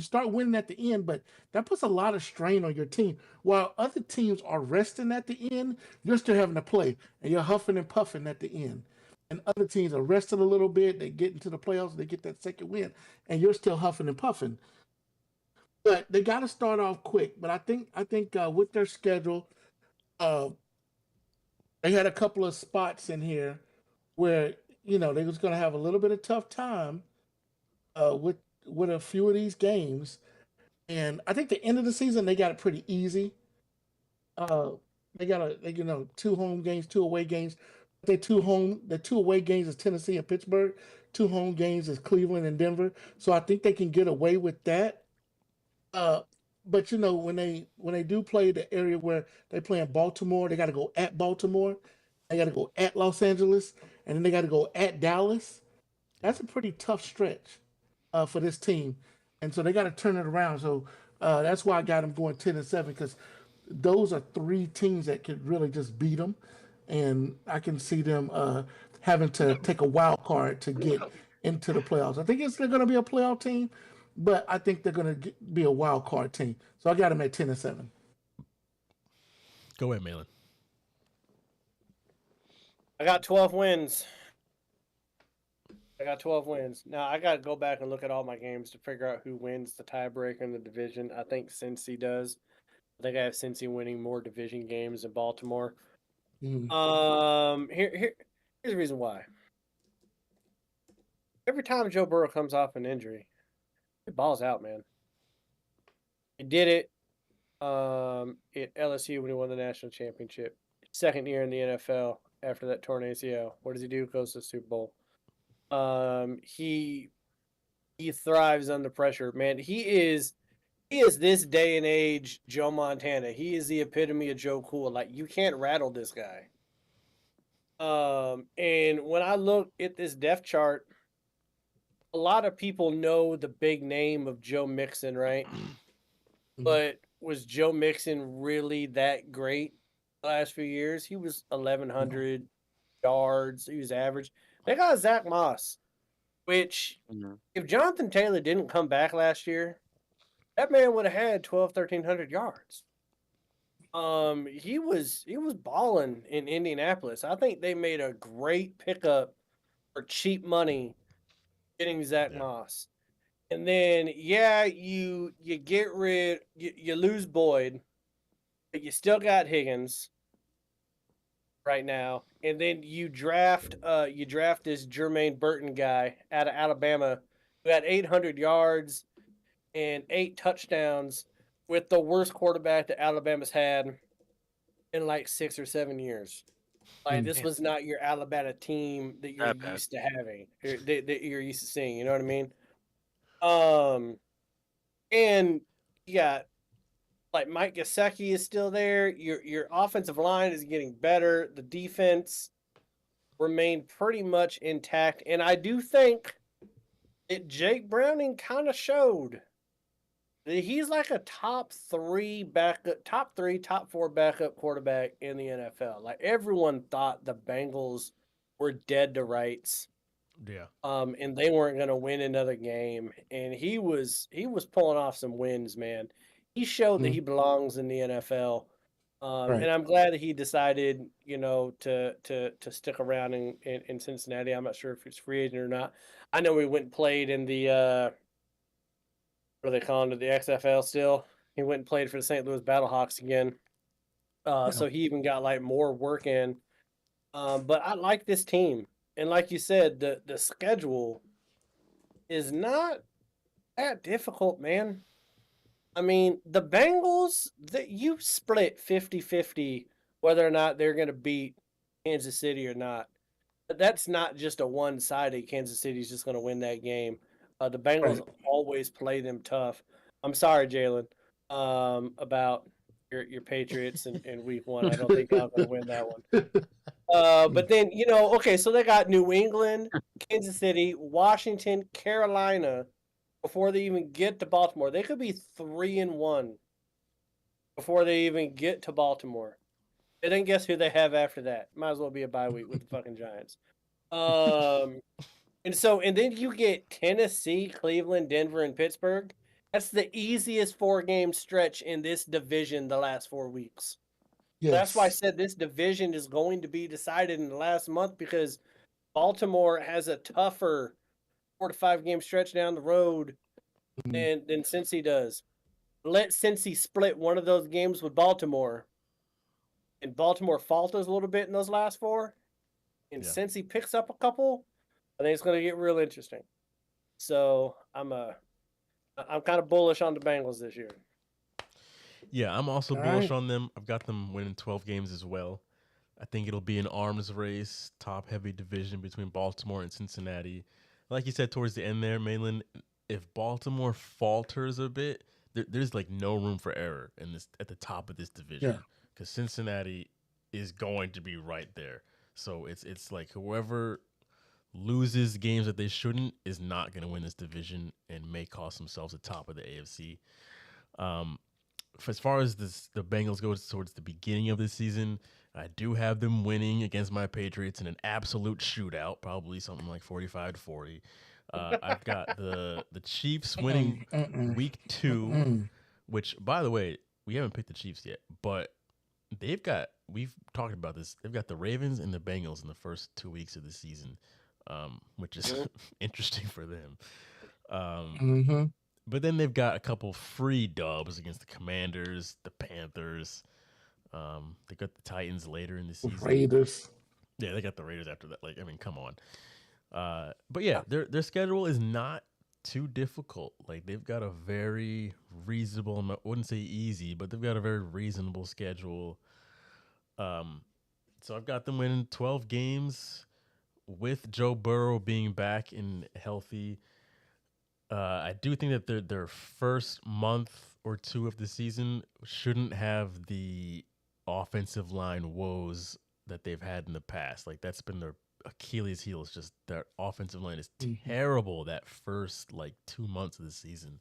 start winning at the end, but that puts a lot of strain on your team. While other teams are resting at the end, you're still having to play, and you're huffing and puffing at the end. And other teams are resting a little bit. They get into the playoffs, they get that second win, and you're still huffing and puffing. But they got to start off quick. But I think with their schedule, they had a couple of spots in here where they was going to have a little bit of tough time with a few of these games, and I think the end of the season they got it pretty easy. They got 2 home games, 2 away games. The 2 away games is Tennessee and Pittsburgh. 2 home games is Cleveland and Denver. So I think they can get away with that. But when they do play the area where they play in Baltimore, they got to go at Baltimore, they got to go at Los Angeles, and then they got to go at Dallas. That's a pretty tough stretch for this team, and so they got to turn it around. So that's why I got them going 10-7 because those are 3 teams that could really just beat them, and I can see them having to take a wild card to get into the playoffs. I think they're going to be a playoff team, but I think they're going to be a wild card team. So I got them at 10-7. Go ahead, Malin. I got 12 wins. Now I got to go back and look at all my games to figure out who wins the tiebreaker in the division. I think Cincy does. I think I have Cincy winning more division games than Baltimore. Here's the reason why. Every time Joe Burrow comes off an injury, he balls out, man. He did it at LSU when he won the national championship. Second year in the NFL after that torn ACL. What does he do? Goes to the Super Bowl. He thrives under pressure, man. He is this day and age Joe Montana. He is the epitome of Joe Cool. Like, you can't rattle this guy. And when I look at this depth chart, a lot of people know the big name of Joe Mixon, right? But was Joe Mixon really that great the last few years? He was 1,100 yards. He was average. They got Zach Moss, which Mhm. if Jonathan Taylor didn't come back last year, that man would have had 1,300 yards. He was balling in Indianapolis. I think they made a great pickup for cheap money getting Zach Yeah. Moss. And then you get rid you lose Boyd, but you still got Higgins right now. And then you draft this Jermaine Burton guy out of Alabama who had 800 yards and 8 touchdowns with the worst quarterback that Alabama's had in like 6 or 7 years. Like this was not your Alabama team that you're That bad. used to having, that you're used to seeing. You know what I mean? And you got like Mike Gesicki is still there. Your offensive line is getting better. The defense remained pretty much intact, and I do think that Jake Browning kind of showed that he's like a top three, top four backup quarterback in the NFL. Like everyone thought the Bengals were dead to rights. Yeah. And they weren't going to win another game, and he was pulling off some wins, man. He showed that he belongs in the NFL, Right. and I'm glad that he decided, to stick around in Cincinnati. I'm not sure if he's free agent or not. I know he went and played in the what are they calling it, the XFL still. He went and played for the St. Louis Battlehawks again. So he even got like more work in. But I like this team. And like you said, the schedule is not that difficult, man. I mean, the Bengals, you split 50-50 whether or not they're going to beat Kansas City or not. But that's not just a one-sided Kansas City's just going to win that game. The Bengals always play them tough. I'm sorry, Jalen, about your Patriots in week one. I don't think I'm going to win that one. But then, okay, so they got New England, Kansas City, Washington, Carolina before they even get to Baltimore. They could be 3-1 before they even get to Baltimore. And then guess who they have after that? Might as well be a bye week with the fucking Giants. And then you get Tennessee, Cleveland, Denver, and Pittsburgh. That's the easiest 4-game stretch in this division the last 4 weeks. Yes. That's why I said this division is going to be decided in the last month because Baltimore has a tougher 4 to 5 game stretch down the road than Cincy does. Let Cincy split one of those games with Baltimore, and Baltimore falters a little bit in those last 4, and Cincy picks up a couple. I think it's going to get real interesting. So I'm kind of bullish on the Bengals this year. Yeah, I'm also bullish on them. I've got them winning 12 games as well. I think it'll be an arms race, top-heavy division between Baltimore and Cincinnati. Like you said towards the end there, Malin, if Baltimore falters a bit, there's like no room for error in this at the top of this division because Cincinnati is going to be right there. So it's like whoever loses games that they shouldn't is not going to win this division and may cost themselves the top of the AFC. As far as the Bengals go towards the beginning of the season, I do have them winning against my Patriots in an absolute shootout, probably something like 45-40. I've got the Chiefs winning week 2, which, by the way, we haven't picked the Chiefs yet, but we've talked about this. They've got the Ravens and the Bengals in the first 2 weeks of the season, which is interesting for them. But then they've got a couple free dubs against the Commanders, the Panthers. They got the Titans later in the season. Raiders. Yeah, they got the Raiders after that. Like, I mean, come on. But yeah, their schedule is not too difficult. Like, they've got a very reasonable, I wouldn't say easy, but they've got a very reasonable schedule. So I've got them winning 12 games with Joe Burrow being back and healthy. I do think that their first month or 2 of the season shouldn't have the offensive line woes that they've had in the past. Like, that's been their Achilles heel. Is just their offensive line is terrible that first like 2 months of the season.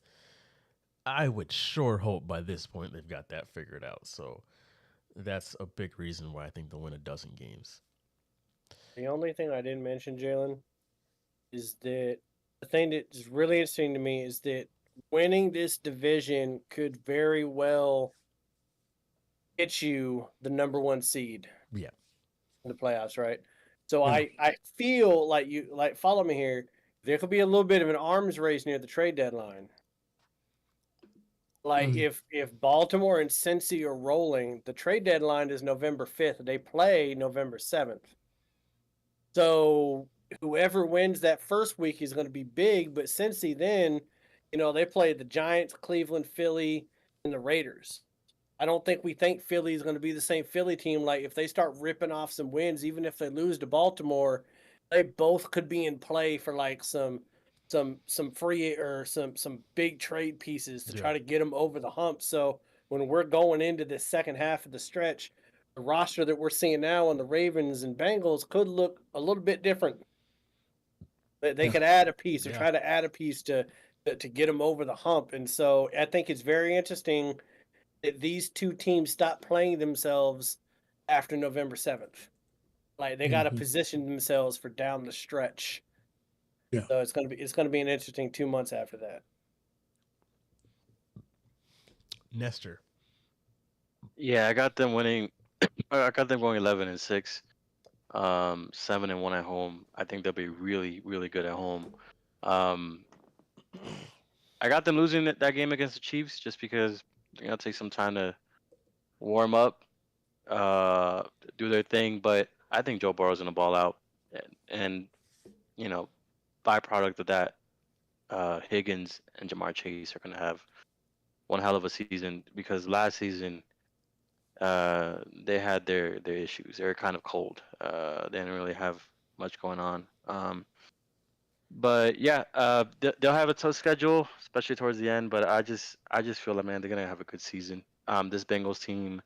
I would sure hope by this point they've got that figured out. So that's a big reason why I think they'll win a dozen games. The only thing I didn't mention, Jalen, is that the thing that's really interesting to me is that winning this division could very well get you the number 1 seed. Yeah. In the playoffs, right? So I feel like follow me here. There could be a little bit of an arms race near the trade deadline. Like if Baltimore and Cincy are rolling, the trade deadline is November 5th. They play November 7th. So whoever wins that first week is going to be big, but Cincy then, they play the Giants, Cleveland, Philly, and the Raiders. I don't think we think Philly is going to be the same Philly team. Like if they start ripping off some wins, even if they lose to Baltimore, they both could be in play for like some free or some big trade pieces to try to get them over the hump. So when we're going into the second half of the stretch, the roster that we're seeing now on the Ravens and Bengals could look a little bit different. They could add a piece or try to add a piece to get them over the hump. And so I think it's very interesting that these two teams stop playing themselves after November 7th. Like they got to position themselves for down the stretch. Yeah. So it's gonna be an interesting 2 months after that. Nestor. Yeah, I got them winning. I got them going 11-6, 7-1 at home. I think they'll be really, really good at home. I got them losing that game against the Chiefs just because they're gonna take some time to warm up, do their thing. But I think Joe Burrow's gonna ball out, and byproduct of that, Higgins and Jamar Chase are gonna have one hell of a season because last season they had their issues. They were kind of cold. They didn't really have much going on. But yeah, they'll have a tough schedule, especially towards the end. But I just feel like, man, they're gonna have a good season. This Bengals team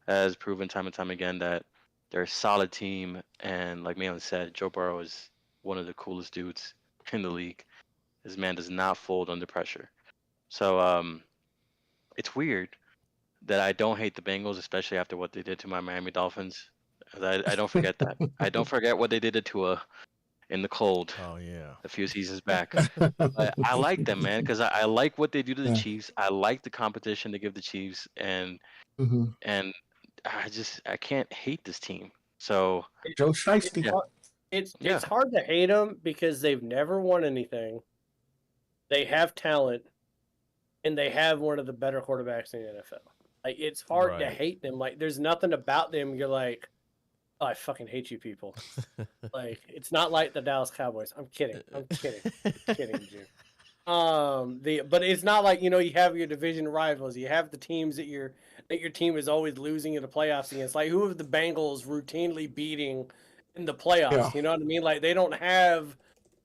has proven time and time again that they're a solid team, and like Malin said, Joe Burrow is one of the coolest dudes in the league. This man does not fold under pressure. So it's weird that I don't hate the Bengals, especially after what they did to my Miami Dolphins. I don't forget that. I don't forget what they did to Tua in the cold. Oh yeah. A few seasons back. But I like them, man, because I like what they do to the Chiefs. I like the competition they give the Chiefs, and I can't hate this team. So Joe Shiesty. It's hard to hate them because they've never won anything. They have talent, and they have one of the better quarterbacks in the NFL. Like it's hard to hate them. Like there's nothing about them you're like, oh, I fucking hate you people. Like it's not like the Dallas Cowboys. I'm kidding, Jim. But it's not like you have your division rivals. You have the teams that your team is always losing in the playoffs against. Like who are the Bengals routinely beating in the playoffs? Yeah. You know what I mean? Like they don't have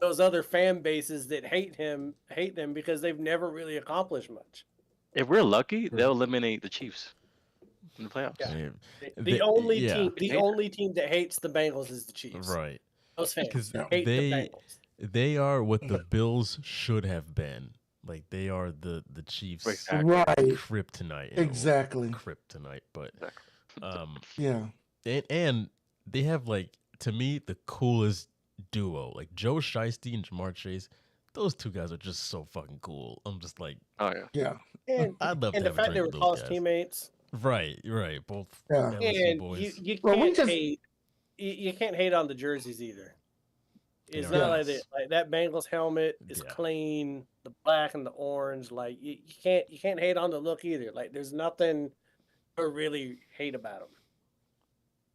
those other fan bases that hate them because they've never really accomplished much. if we're lucky, they'll eliminate the Chiefs in the playoffs. Yeah. The only team that hates the Bengals is the Chiefs. Right. Those fans Because hate the Bengals. they are what the Bills should have been. Like they are the Chiefs Right. kryptonite. Exactly. Kryptonite. But Yeah. and they have like to me the coolest duo. Like Joe Shiesty and Jamar Chase. Those two guys are just so fucking cool. I'm just like, Oh yeah. Yeah. And, I'd love and to the have a fact they drink were with those college guys. teammates. Right. Both Yeah. LSU And boys. you Well, we can't just- hate you can't hate on the jerseys either. It's Yeah. not like that Bengals helmet is Yeah. clean, the black and the orange. Like you can't hate on the look either. Like there's nothing to really hate about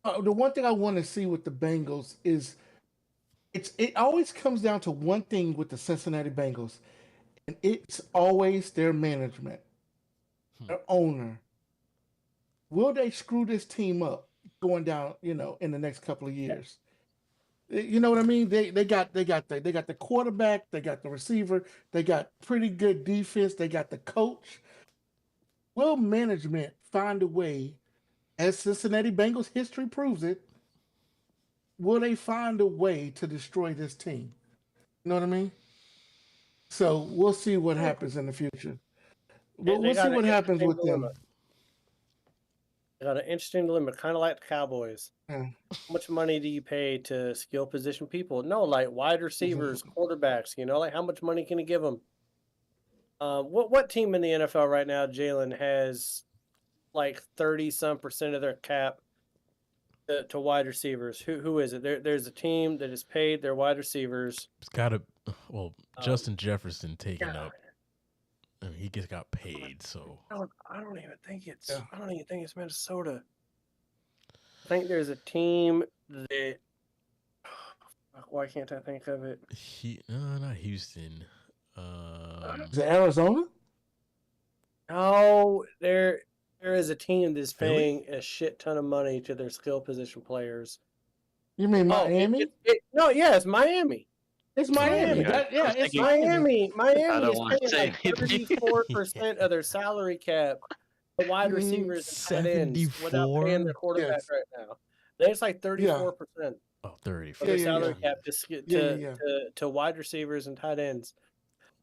them. The one thing I want to see with the Bengals is it always comes down to one thing with the Cincinnati Bengals, and it's always their management, their owner. Will they screw this team up going down, in the next couple of years? You know what I mean? They got the quarterback, they got the receiver, they got pretty good defense, they got the coach. Will management find a way, as Cincinnati Bengals history proves it, will they find a way to destroy this team? You know what I mean? So we'll see what happens in the future. We'll see what happens with them. They got an interesting dilemma, kind of like the Cowboys. Yeah. How much money do you pay to skill position people? No, like wide receivers, quarterbacks. Like how much money can you give them? What team in the NFL right now, Jalen, has like 30-some% of their cap to wide receivers? Who is it? There's a team that has paid their wide receivers. It's got to. Well, Justin Jefferson taking up. And he just got paid, so I don't even think it's. Yeah. I don't even think it's Minnesota. I think there's a team that. Why can't I think of it? Not Houston. Is it Arizona? No, there is a team that's paying a shit ton of money to their skill position players. You mean Miami? It's Miami. It's Miami. It's Miami. Miami is paying like 34% of their salary cap to wide receivers and tight ends without paying their quarterback right now. It's like 34%. Oh, 30. Of their salary cap to wide receivers and tight ends.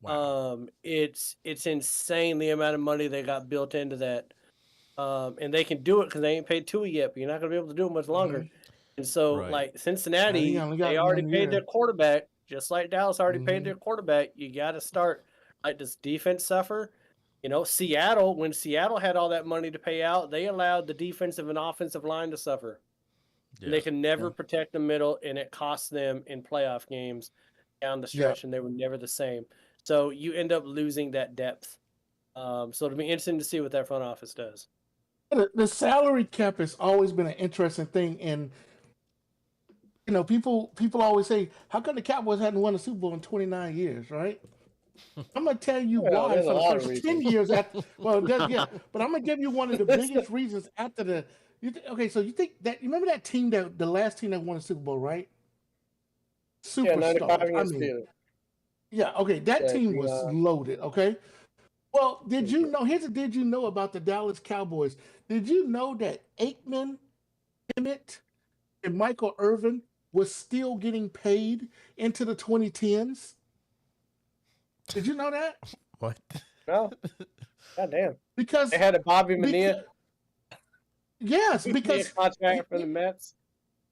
Wow. It's insane the amount of money they got built into that. And they can do it because they ain't paid Tua yet, but you're not going to be able to do it much longer. And so, like Cincinnati, they already paid their quarterback. Just like Dallas already paid their quarterback, you got to start. Like, does defense suffer? Seattle, when Seattle had all that money to pay out, they allowed the defensive and offensive line to suffer. Yeah. They can never protect the middle, and it cost them in playoff games down the stretch, and they were never the same. So you end up losing that depth. So it'll be interesting to see what that front office does. The salary cap has always been an interesting thing, and people always say, how come the Cowboys hadn't won a Super Bowl in 29 years, right? I'm going to tell you why for the first 10 years. But I'm going to give you one of the biggest reasons after the... so you think that... You remember that team, the last team that won a Super Bowl, right? Superstars. That team was loaded, okay? Well, did you know about the Dallas Cowboys? Did you know that Aikman, Emmett, and Michael Irvin was still getting paid into the 2010s? Did you know that? What? No. Goddamn. Because they had a Bobby Bonilla. Yes, because contract for the Mets.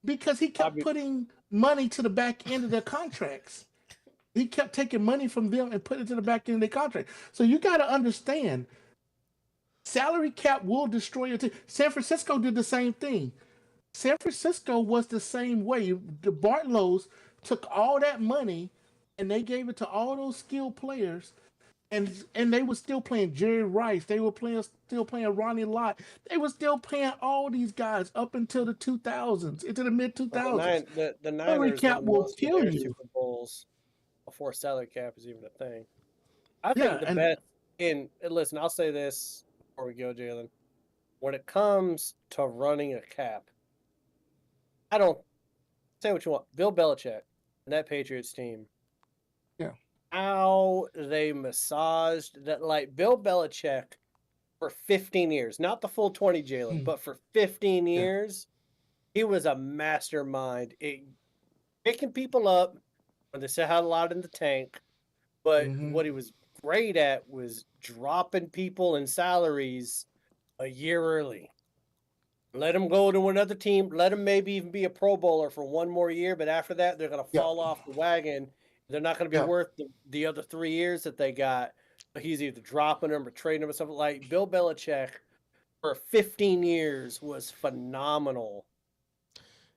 Because he kept putting money to the back end of their contracts. He kept taking money from them and putting it to the back end of their contract. So you got to understand, salary cap will destroy your team. San Francisco did the same thing. San Francisco was the same way. The Bartlows took all that money and they gave it to all those skilled players, and they were still playing Jerry Rice. They were still playing Ronnie Lott. They were still playing all these guys up until the 2000s, into the mid 2000s. The Niners salary cap will kill you. Super Bowls before salary cap is even a thing. I think the best. And listen, I'll say this before we go, Jalen. When it comes to running a cap, I don't say what you want. Bill Belichick and that Patriots team. Yeah. How they massaged that, like Bill Belichick for 15 years, not the full 20, Jalen, but for 15 years, he was a mastermind. Picking people up when they still had a lot in the tank, but what he was great at was dropping people in salaries a year early. Let them go to another team. Let them maybe even be a Pro Bowler for one more year, but after that, they're going to fall off the wagon. They're not going to be worth the other 3 years that they got. He's either dropping them or trading them or something. Like Bill Belichick for 15 years was phenomenal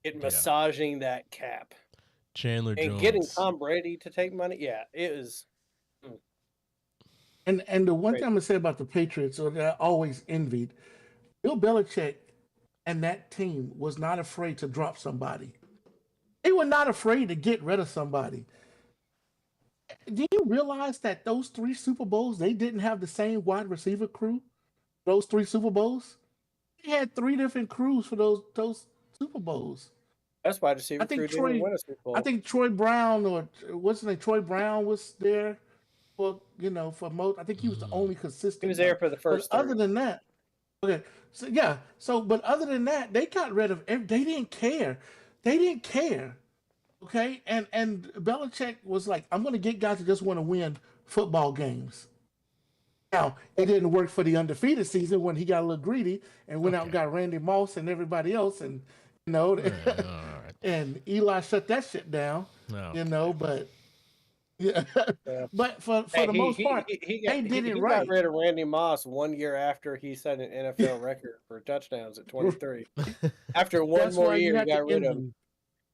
at massaging that cap. Chandler Jones. And getting Tom Brady to take money. Yeah, it was. And the one thing I'm going to say about the Patriots, or that I always envied, Bill Belichick and that team was not afraid to drop somebody. They were not afraid to get rid of somebody. Do you realize that those 3 Super Bowls, they didn't have the same wide receiver crew? Those 3 Super Bowls? They had 3 different crews for those Super Bowls. That's wide receiver crew didn't win a Super Bowl. I think Troy Brown, or what's his name? Troy Brown was there for most. I think he was the only consistent. He was there for the first. But other than that, but other than that, they got rid of. They didn't care. Okay, and Belichick was like, I'm going to get guys that just want to win football games. Now, it didn't work for the undefeated season when he got a little greedy and went out and got Randy Moss and everybody else, and All right. and Eli shut that shit down. But yeah, but for the most part, they did it right. Got rid of Randy Moss 1 year after he set an NFL record for touchdowns at 23. After one more year, he got rid of him.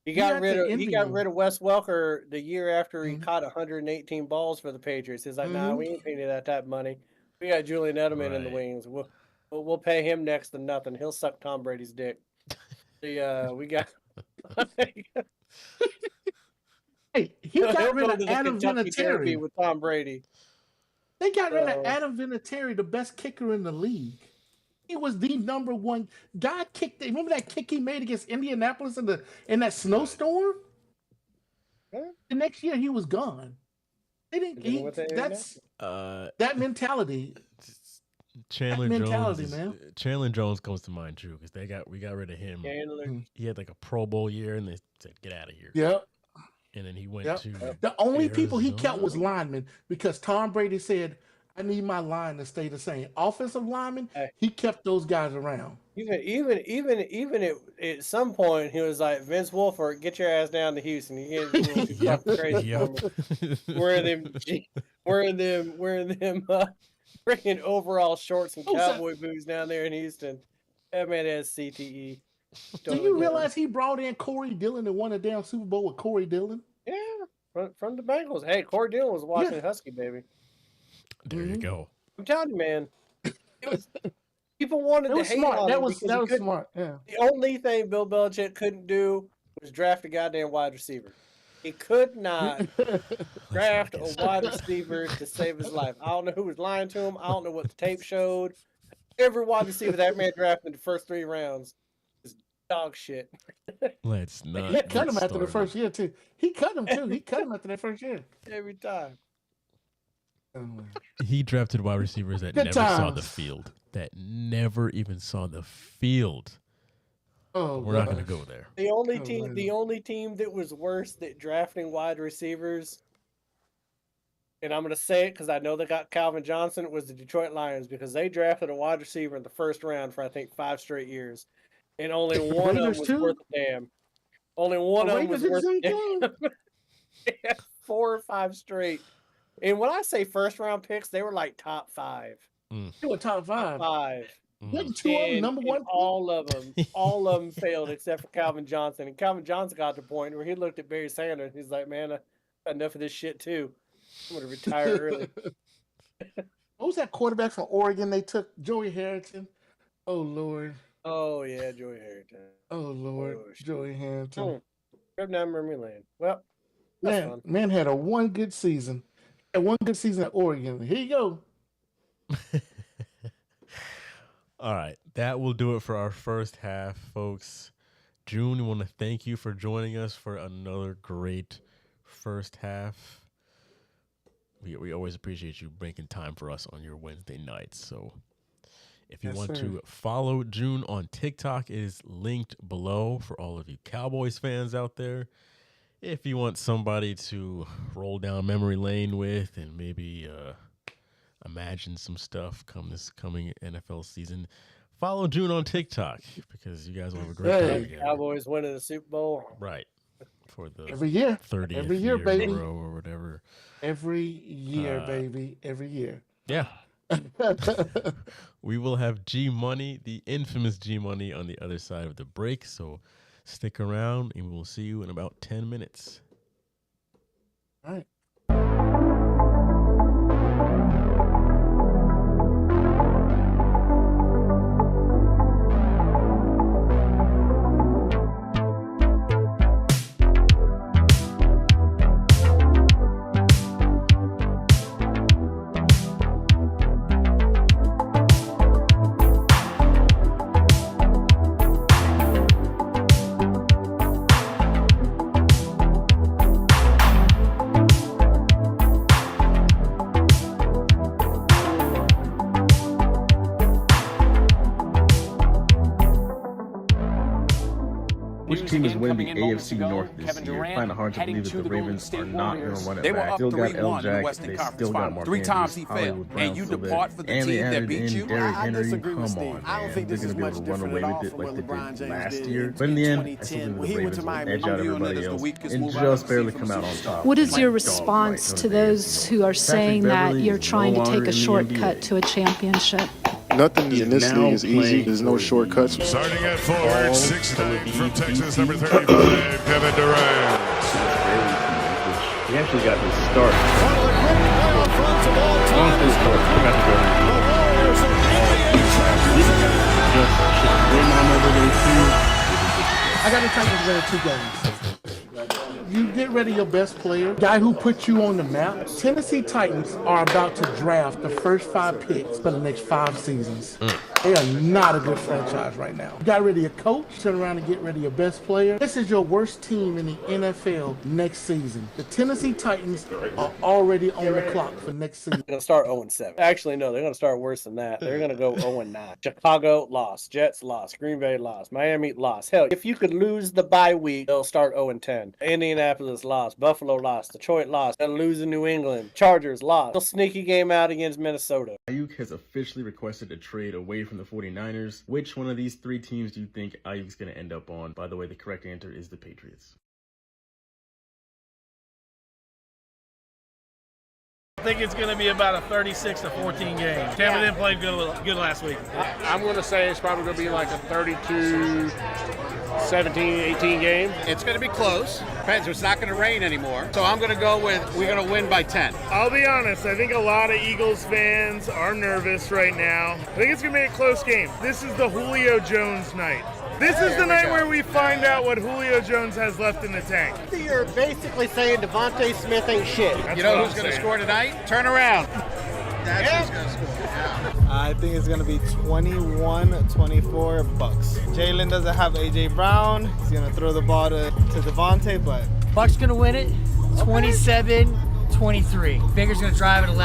He got rid of Wes Welker the year after he caught 118 balls for the Patriots. He's like, nah, we ain't paying you that type of money. We got Julian Edelman in the wings. We'll pay him next to nothing. He'll suck Tom Brady's dick. We got. Hey, he got rid of Adam Vinatieri with Tom Brady. They got rid of Adam Vinatieri, the best kicker in the league. He was the number one guy. Remember that kick he made against Indianapolis in that snowstorm? The next year he was gone. They didn't. That mentality. Chandler Jones comes to mind too because we got rid of him. He had like a Pro Bowl year, and they said, "Get out of here." Yep. And then he went to the only people he kept was linemen because Tom Brady said, "I need my line to stay the same." Offensive linemen, he kept those guys around. Even at some point, he was like, "Vince Wilfork, get your ass down to Houston. You get crazy." Wearing them freaking overall shorts and cowboy boots down there in Houston. That man has CTE. Do you realize he brought in Corey Dillon and won a damn Super Bowl with Corey Dillon? Yeah, from the Bengals. Hey, Corey Dillon was watching Husky, baby. There you go. I'm telling you, man. People wanted to hate on him. That was smart. Yeah. The only thing Bill Belichick couldn't do was draft a goddamn wide receiver. He could not draft a wide receiver to save his life. I don't know who was lying to him. I don't know what the tape showed. Every wide receiver that man drafted in the first 3 rounds is dog shit. Let's not. He cut him after the first year too. He cut him too. He cut him after that first year. Every time. He drafted wide receivers that never saw the field. That never even saw the field. Oh, we're not going to go there. The only team that was worse at drafting wide receivers, and I'm going to say it because I know they got Calvin Johnson, was the Detroit Lions because they drafted a wide receiver in the first round for I think 5 straight years, and only one of them was worth a damn. Only one of them was worth a damn. 4 or 5 straight. And when I say first round picks, they were like top 5. They were top 5. Top 5. Wasn't 2 of them number 1? All of them failed except for Calvin Johnson. And Calvin Johnson got to the point where he looked at Barry Sanders. He's like, man, I've had enough of this shit too. I'm going to retire early. What was that quarterback from Oregon they took? Joey Harrington. Oh, Lord. Oh, yeah, Joey Harrington. Oh, Lord. Joey Harrington. Trip down memory lane. Well, man had one good season. And one good season at Oregon. Here you go. All right, that will do it for our first half, folks. June, we want to thank you for joining us for another great first half. We always appreciate you making time for us on your Wednesday nights. So if you want to follow June on TikTok, it is linked below for all of you Cowboys fans out there. If you want somebody to roll down memory lane with and maybe imagine some stuff this coming NFL season, follow June on TikTok because you guys will have a great time together. Cowboys winning the Super Bowl. Right. For the every year. 30th year baby. In a row or whatever. Every year, baby. Every year. Yeah. We will have G Money, the infamous G Money, on the other side of the break. So stick around and we'll see you in about 10 minutes. All right. AFC North this year. I find it hard to believe that the Ravens are not going to run it back. Still got L-Jack, they still got Mark Andrews, Hollywood Brown still there, and they added in Derrick Henry. Come on, man. They're going to be able to run away with it like they did last year. But in the end, I still think the Ravens will edge out everybody else and just barely come out on top. What is your response to those who are saying that you're trying to take a shortcut to a championship? Nothing in this league is easy. There's no shortcuts. Starting at forward, 6'9" from Texas, number 35, Kevin Durant. He actually got his start. I got the Titans winning 2 games. You get rid of your best player, guy who put you on the map. Tennessee Titans are about to draft the first 5 picks for the next 5 seasons. They are not a good franchise right now. You got rid of your coach, turn around and get rid of your best player. This is your worst team in the NFL next season. The Tennessee Titans are already on the clock for next season. They're going to start 0-7. Actually, no, they're going to start worse than that. They're going to go 0-9. Chicago lost. Jets lost. Green Bay lost. Miami lost. Hell, if you could lose the bye week, they'll start 0-10. Indianapolis lost. Buffalo lost. Detroit lost. They'll lose in New England. Chargers lost. They'll sneaky game out against Minnesota. Ayuk has officially requested a trade away from the 49ers. Which one of these 3 teams do you think Ayuk's going to end up on? By the way, the correct answer is the Patriots. I think it's going to be about a 36-14 game. Tampa didn't play good last week. I'm going to say it's probably going to be like a 32-17, 18 game. It's going to be close. Depends. It's not going to rain anymore. So I'm going to go with we're going to win by 10. I'll be honest. I think a lot of Eagles fans are nervous right now. I think it's going to be a close game. This is the Julio Jones night. This is the night where we find out what Julio Jones has left in the tank. You're basically saying Devontae Smith ain't shit. You know who's going to score tonight? Turn around. That's who's going to score. Yeah. I think it's going to be 21-24 Bucks. Jalen doesn't have A.J. Brown. He's going to throw the ball to Devontae, but Bucks going to win it 27-23. Baker's going to drive at the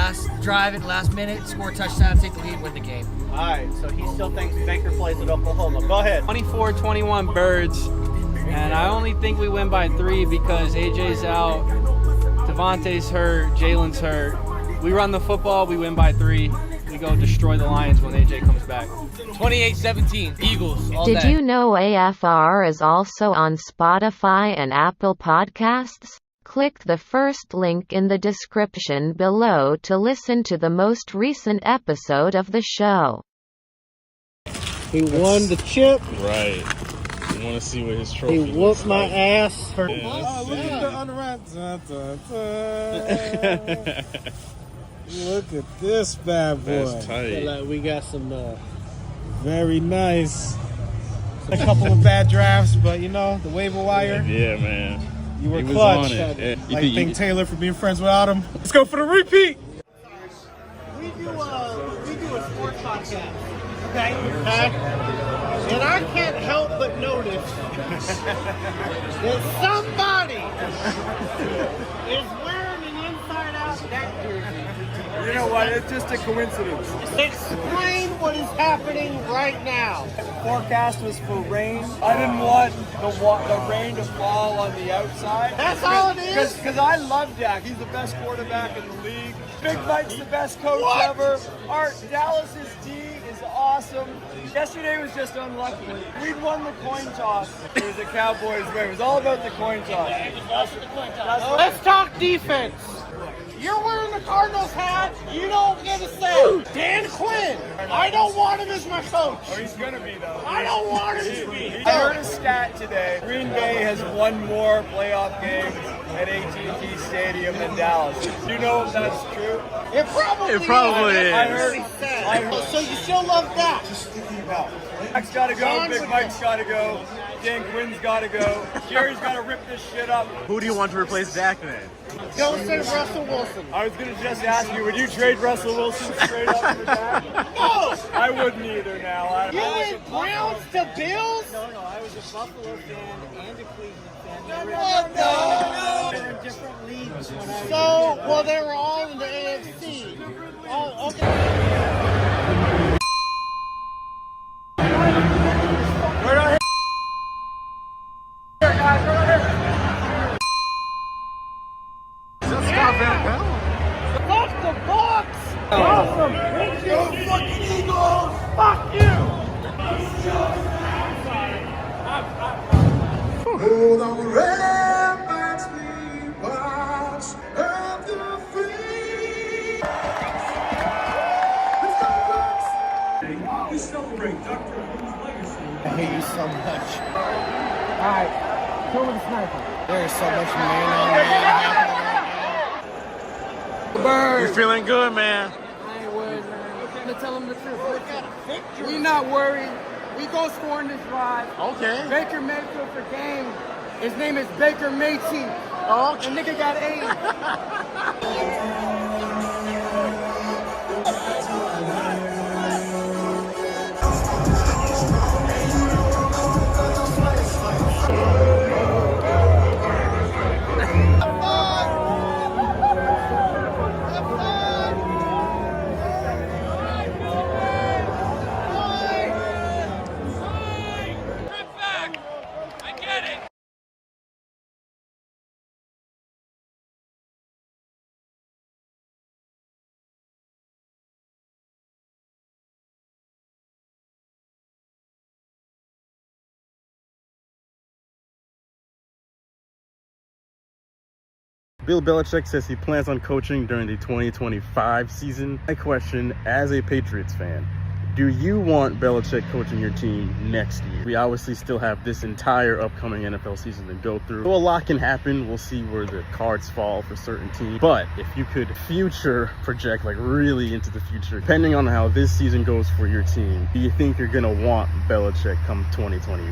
last minute, score a touchdown, take the lead, win the game. All right, so he still thinks Baker plays at Oklahoma. Go ahead. 24-21 Birds, and I only think we win by 3 because AJ's out, Devontae's hurt, Jalen's hurt. We run the football, we win by 3. We go destroy the Lions when AJ comes back. 28-17 Eagles all Did day. you know AFR is also on Spotify and Apple Podcasts? Click the first link in the description below to listen to the most recent episode of the show. He won the chip. Right. You want to see what his trophy He whooped my ass. Yeah, look at this bad boy. That's tight. We got some. Very nice. A couple of bad drafts, but you know, the waiver wire. Yeah, man. You were He was clutch. on it. Yeah. Like thank Taylor for being friends without him. Let's go for the repeat. We do a sports podcast. Okay. And I can't help but notice that somebody is wearing an inside-out neck jersey. You know what? It's just a coincidence. Explain what is happening right now. The forecast was for rain. I didn't want the rain to fall on the outside. That's all it is? Because I love Dak. He's the best quarterback in the league. Big Mike's the best coach ever. Dallas's D is awesome. Yesterday was just unlucky. We'd won the coin toss. It was a Cowboys win. It was all about the coin toss. Let's talk defense. You're wearing the Cardinals hat. You don't get a say. Dan Quinn. I don't want him as my coach. Oh, he's going to be, though. I don't want him to be. I heard a stat today. Green Bay has won more playoff games at AT&T Stadium than Dallas. Do you know if that's true? It probably is. I heard. So you still love that? No. Mike's got to go. Big Mike's got to go. Dan Quinn's got to go. Jerry's got to rip this shit up. Who do you want to replace Dak then? Don't say Russell Wilson. I was going to just ask you, would you trade Russell Wilson straight up for Dak? No! I wouldn't either now. You went Browns to Bills? No, I was a Buffalo fan and a Cleveland fan. No. They were in different leagues when I was Well, they were all in the AFC. Oh, okay. We're not here, guys. Fuck the Bucks! Awesome! Go fucking Eagles! Fuck you! Hold on, ramparts we watch of the free. We celebrate Dr. Who's legacy. I hate you so much. Alright, go with the sniper. There is so much man on man. You feeling good, man? I ain't worried, man. I'm gonna tell him the truth. We not worried. We go score in this drive. Okay. Baker Mayfield for game. His name is Baker Mayfield. Okay. The nigga got 80. Bill Belichick says he plans on coaching during the 2025 season. My question, as a Patriots fan, do you want Belichick coaching your team next year? We obviously still have this entire upcoming NFL season to go through. So a lot can happen. We'll see where the cards fall for certain teams. But if you could future project, like really into the future, depending on how this season goes for your team, do you think you're gonna want Belichick come 2025?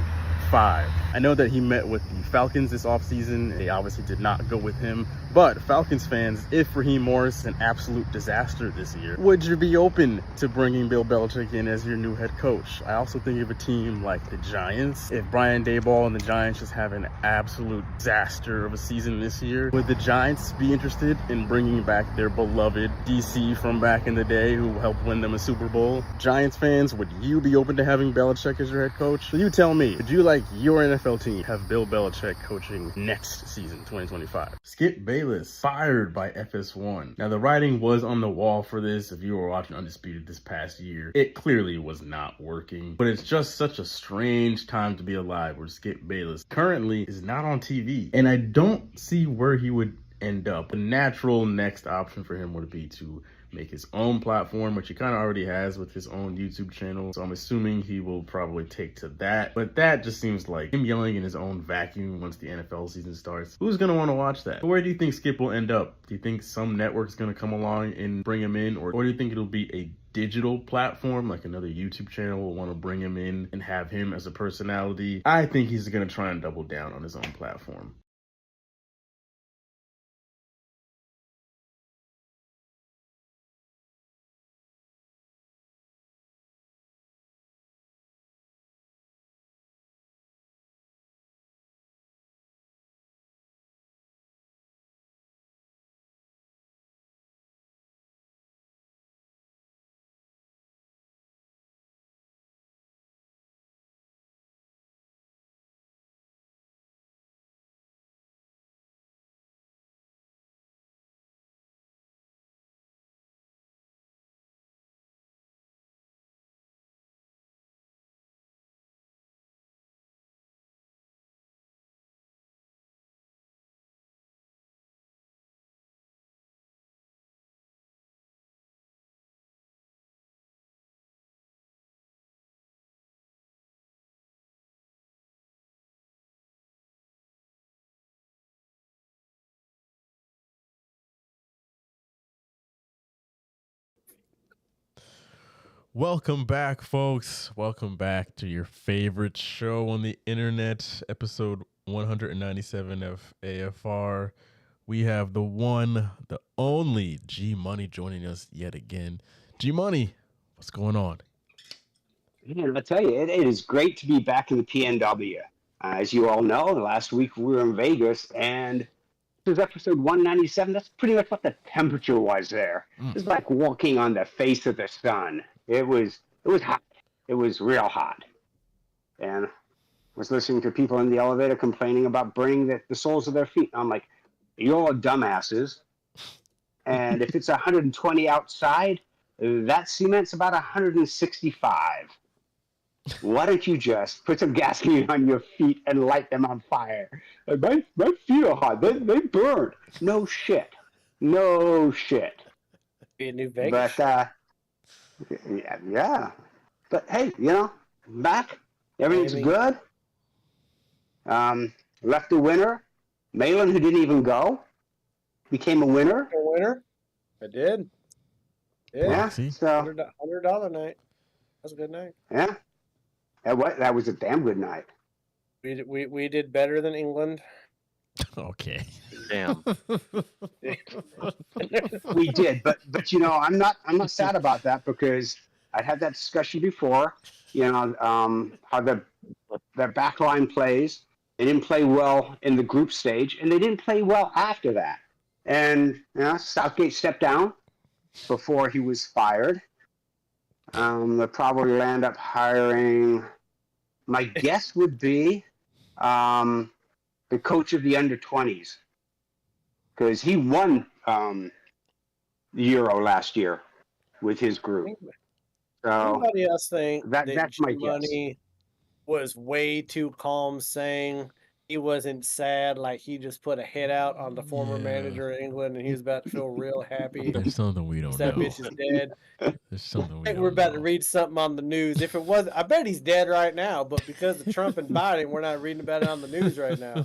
I know that he met with the Falcons this offseason. They obviously did not go with him. But Falcons fans, if Raheem Morris is an absolute disaster this year, would you be open to bringing Bill Belichick in as your new head coach? I also think of a team like the Giants. If Brian Daboll and the Giants just have an absolute disaster of a season this year, would the Giants be interested in bringing back their beloved DC from back in the day who helped win them a Super Bowl? Giants fans, would you be open to having Belichick as your head coach? So you tell me, would you like your NFL team have Bill Belichick coaching next season, 2025? Skip Bayless fired by FS1. Now the writing was on the wall for this. If you were watching Undisputed this past year, it clearly was not working. But it's just such a strange time to be alive where Skip Bayless currently is not on TV. And I don't see where he would end up. The natural next option for him would be to make his own platform, which he kind of already has with his own YouTube channel. So I'm assuming he will probably take to that. But that just seems like him yelling in his own vacuum once the NFL season starts. Who's going to want to watch that? Where do you think Skip will end up? Do you think some network's going to come along and bring him in? Or do you think it'll be a digital platform, like another YouTube channel will want to bring him in and have him as a personality? I think he's going to try and double down on his own platform. Welcome back, folks. Welcome back to your favorite show on the internet, episode 197 of AFR. We have the one, the only G Money joining us yet again. G Money, what's going on? Man, I tell you, it is great to be back in the PNW. As you all know, last week we were in Vegas, and this is episode 197. That's pretty much what the temperature was there. It's like walking on the face of the sun. It was hot. It was real hot. And I was listening to people in the elevator complaining about burning the soles of their feet. I'm like, you're all dumbasses. And if it's 120 outside, that cement's about 165. Why don't you just put some gasoline on your feet and light them on fire? My feet are hot. They burn. No shit. No shit. Be a new Vegas. But yeah. But hey, back. Everything's good. Left a winner. Malin, who didn't even go, became a winner. A winner? I did. Yeah. So $100 night. That's a good night. Yeah. That was a damn good night. We did better than England. Okay. Damn. We did, but I'm not sad about that because I had that discussion before. How their back line plays. They didn't play well in the group stage, and they didn't play well after that. And Southgate stepped down before he was fired. They'll probably land up hiring. My guess would be the coach of the under-20s, because he won the Euro last year with his group. So anybody else think that's my guess. Was way too calm, saying he wasn't sad, like he just put a hit out on the former manager of England, and he was about to feel real happy. There's something we don't know. That bitch is dead. There's something I think we're about to read something on the news. If it was, I bet he's dead right now. But because of Trump and Biden, we're not reading about it on the news right now.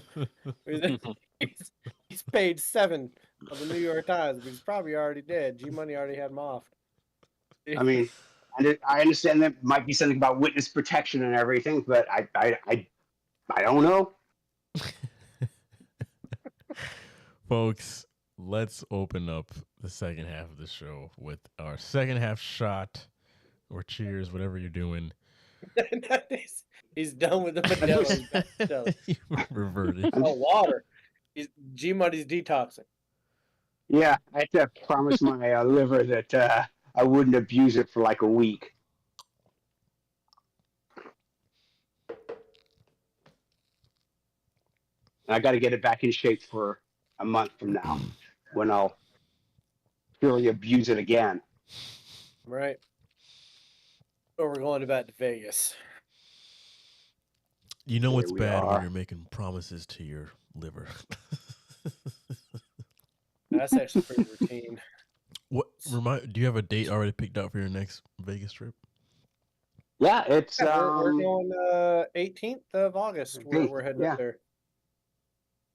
He's page 7 of the New York Times, but he's probably already dead. G-Money already had him off. I mean, I understand there might be something about witness protection and everything, but I don't know. Folks, let's open up the second half of the show with our second half shot or cheers, whatever you're doing. He's done with the Modelo. You reverted. Oh, water. G-Money's detoxing. Yeah, I had to promise my liver that I wouldn't abuse it for like a week. I got to get it back in shape for a month from now, when I'll really abuse it again. Right. Or we're going about to Vegas. You know what's bad when you're making promises to your liver. That's actually pretty routine. Do you have a date already picked out for your next Vegas trip? Yeah, it's we're going 18th of August. We're heading up there.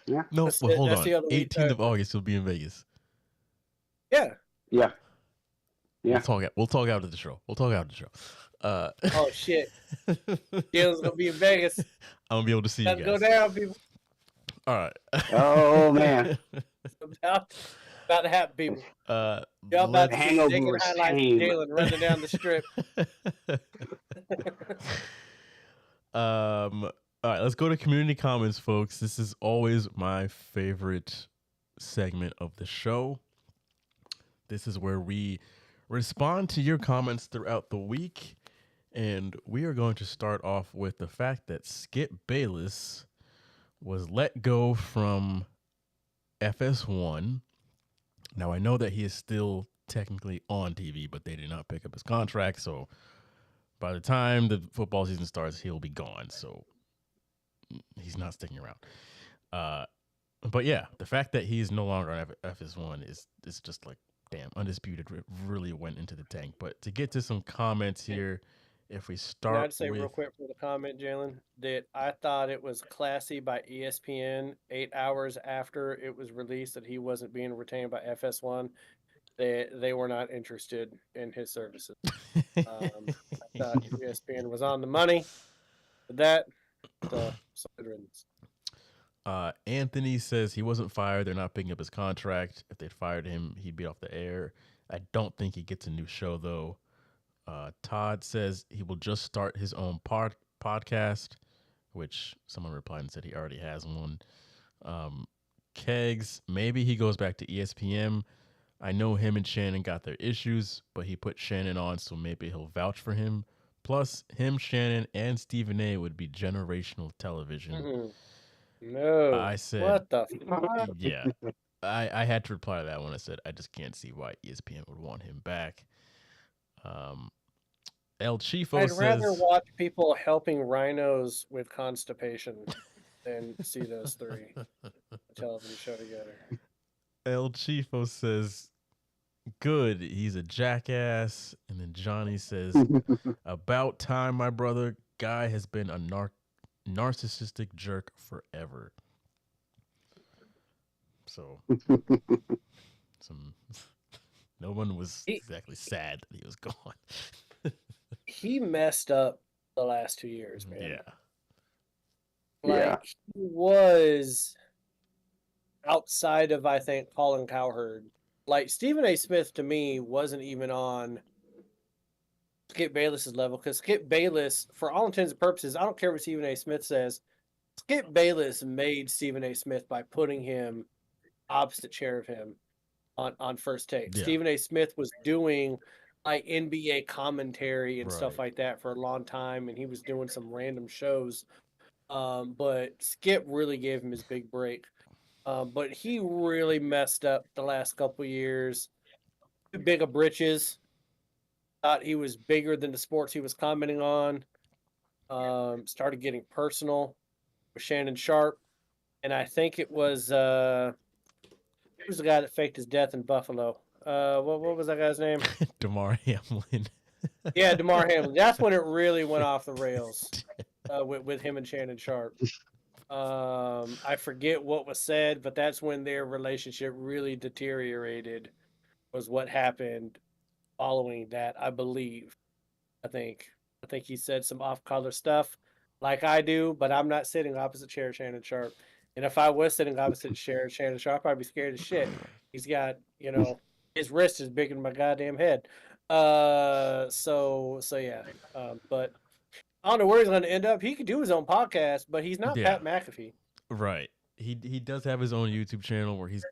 Yeah. No, hold on. 18th of August, you'll be in Vegas. Yeah. Yeah. Yeah. We'll talk after the show. Oh shit! Jalen's gonna be in Vegas. I'm gonna be able to see you guys. Go down, people. All right. Oh man. About to happen, people. Y'all about to hangover highlights of Jalen running down the strip. All right, let's go to community comments, folks. This is always my favorite segment of the show. This is where we respond to your comments throughout the week. And we are going to start off with the fact that Skip Bayless was let go from FS1. Now, I know that he is still technically on TV, but they did not pick up his contract. So by the time the football season starts, he'll be gone. So he's not sticking around. But yeah, the fact that he's no longer on FS1 is just like, damn, undisputed. It really went into the tank. But to get to some comments here, if we start, I'd say real quick for the comment, Jalen, that I thought it was classy by ESPN 8 hours after it was released that he wasn't being retained by FS1. They were not interested in his services. I thought ESPN was on the money with that. Anthony says he wasn't fired. They're not picking up his contract. If they'd fired him, he'd be off the air. I don't think he gets a new show, though. Todd says he will just start his own podcast, which someone replied and said he already has one. Kegs, maybe he goes back to ESPN. I know him and Shannon got their issues, but he put Shannon on, so maybe he'll vouch for him. Plus, him, Shannon, and Stephen A. would be generational television. No. I said, what the fuck? Yeah. I had to reply to that one. I said I just can't see why ESPN would want him back. El Chifo I'd says, rather watch people helping rhinos with constipation than see those three television show together. El Chifo says, good, he's a jackass. And then Johnny says, about time, my brother. Guy has been a narcissistic jerk forever. So, no one was exactly sad that he was gone. He messed up the last 2 years, man. Yeah. Like, he was outside of, I think, Colin Cowherd. Like, Stephen A. Smith, to me, wasn't even on Skip Bayless's level, because Skip Bayless, for all intents and purposes, I don't care what Stephen A. Smith says, Skip Bayless made Stephen A. Smith by putting him opposite chair of him on First Take. Yeah. Stephen A. Smith was doing like NBA commentary and stuff Right. like that for a long time, and he was doing some random shows. But Skip really gave him his big break. But he really messed up the last couple years. Too big of britches. Thought he was bigger than the sports he was commenting on. Started getting personal with Shannon Sharp. And I think it was who's the guy that faked his death in Buffalo? What was that guy's name? DeMar Hamlin. Yeah, DeMar Hamlin. That's when it really went off the rails with him and Shannon Sharp. I forget what was said, but that's when their relationship really deteriorated, was what happened following that, I believe. I think he said some off-color stuff like I do, but I'm not sitting opposite chair Shannon Sharp. And if I was sitting opposite chair Shannon Sharp, I'd be scared as shit. He's got, his wrist is bigger than my goddamn head. So yeah. But I don't know where he's going to end up. He could do his own podcast, but he's not Pat McAfee. Right. He does have his own YouTube channel where he's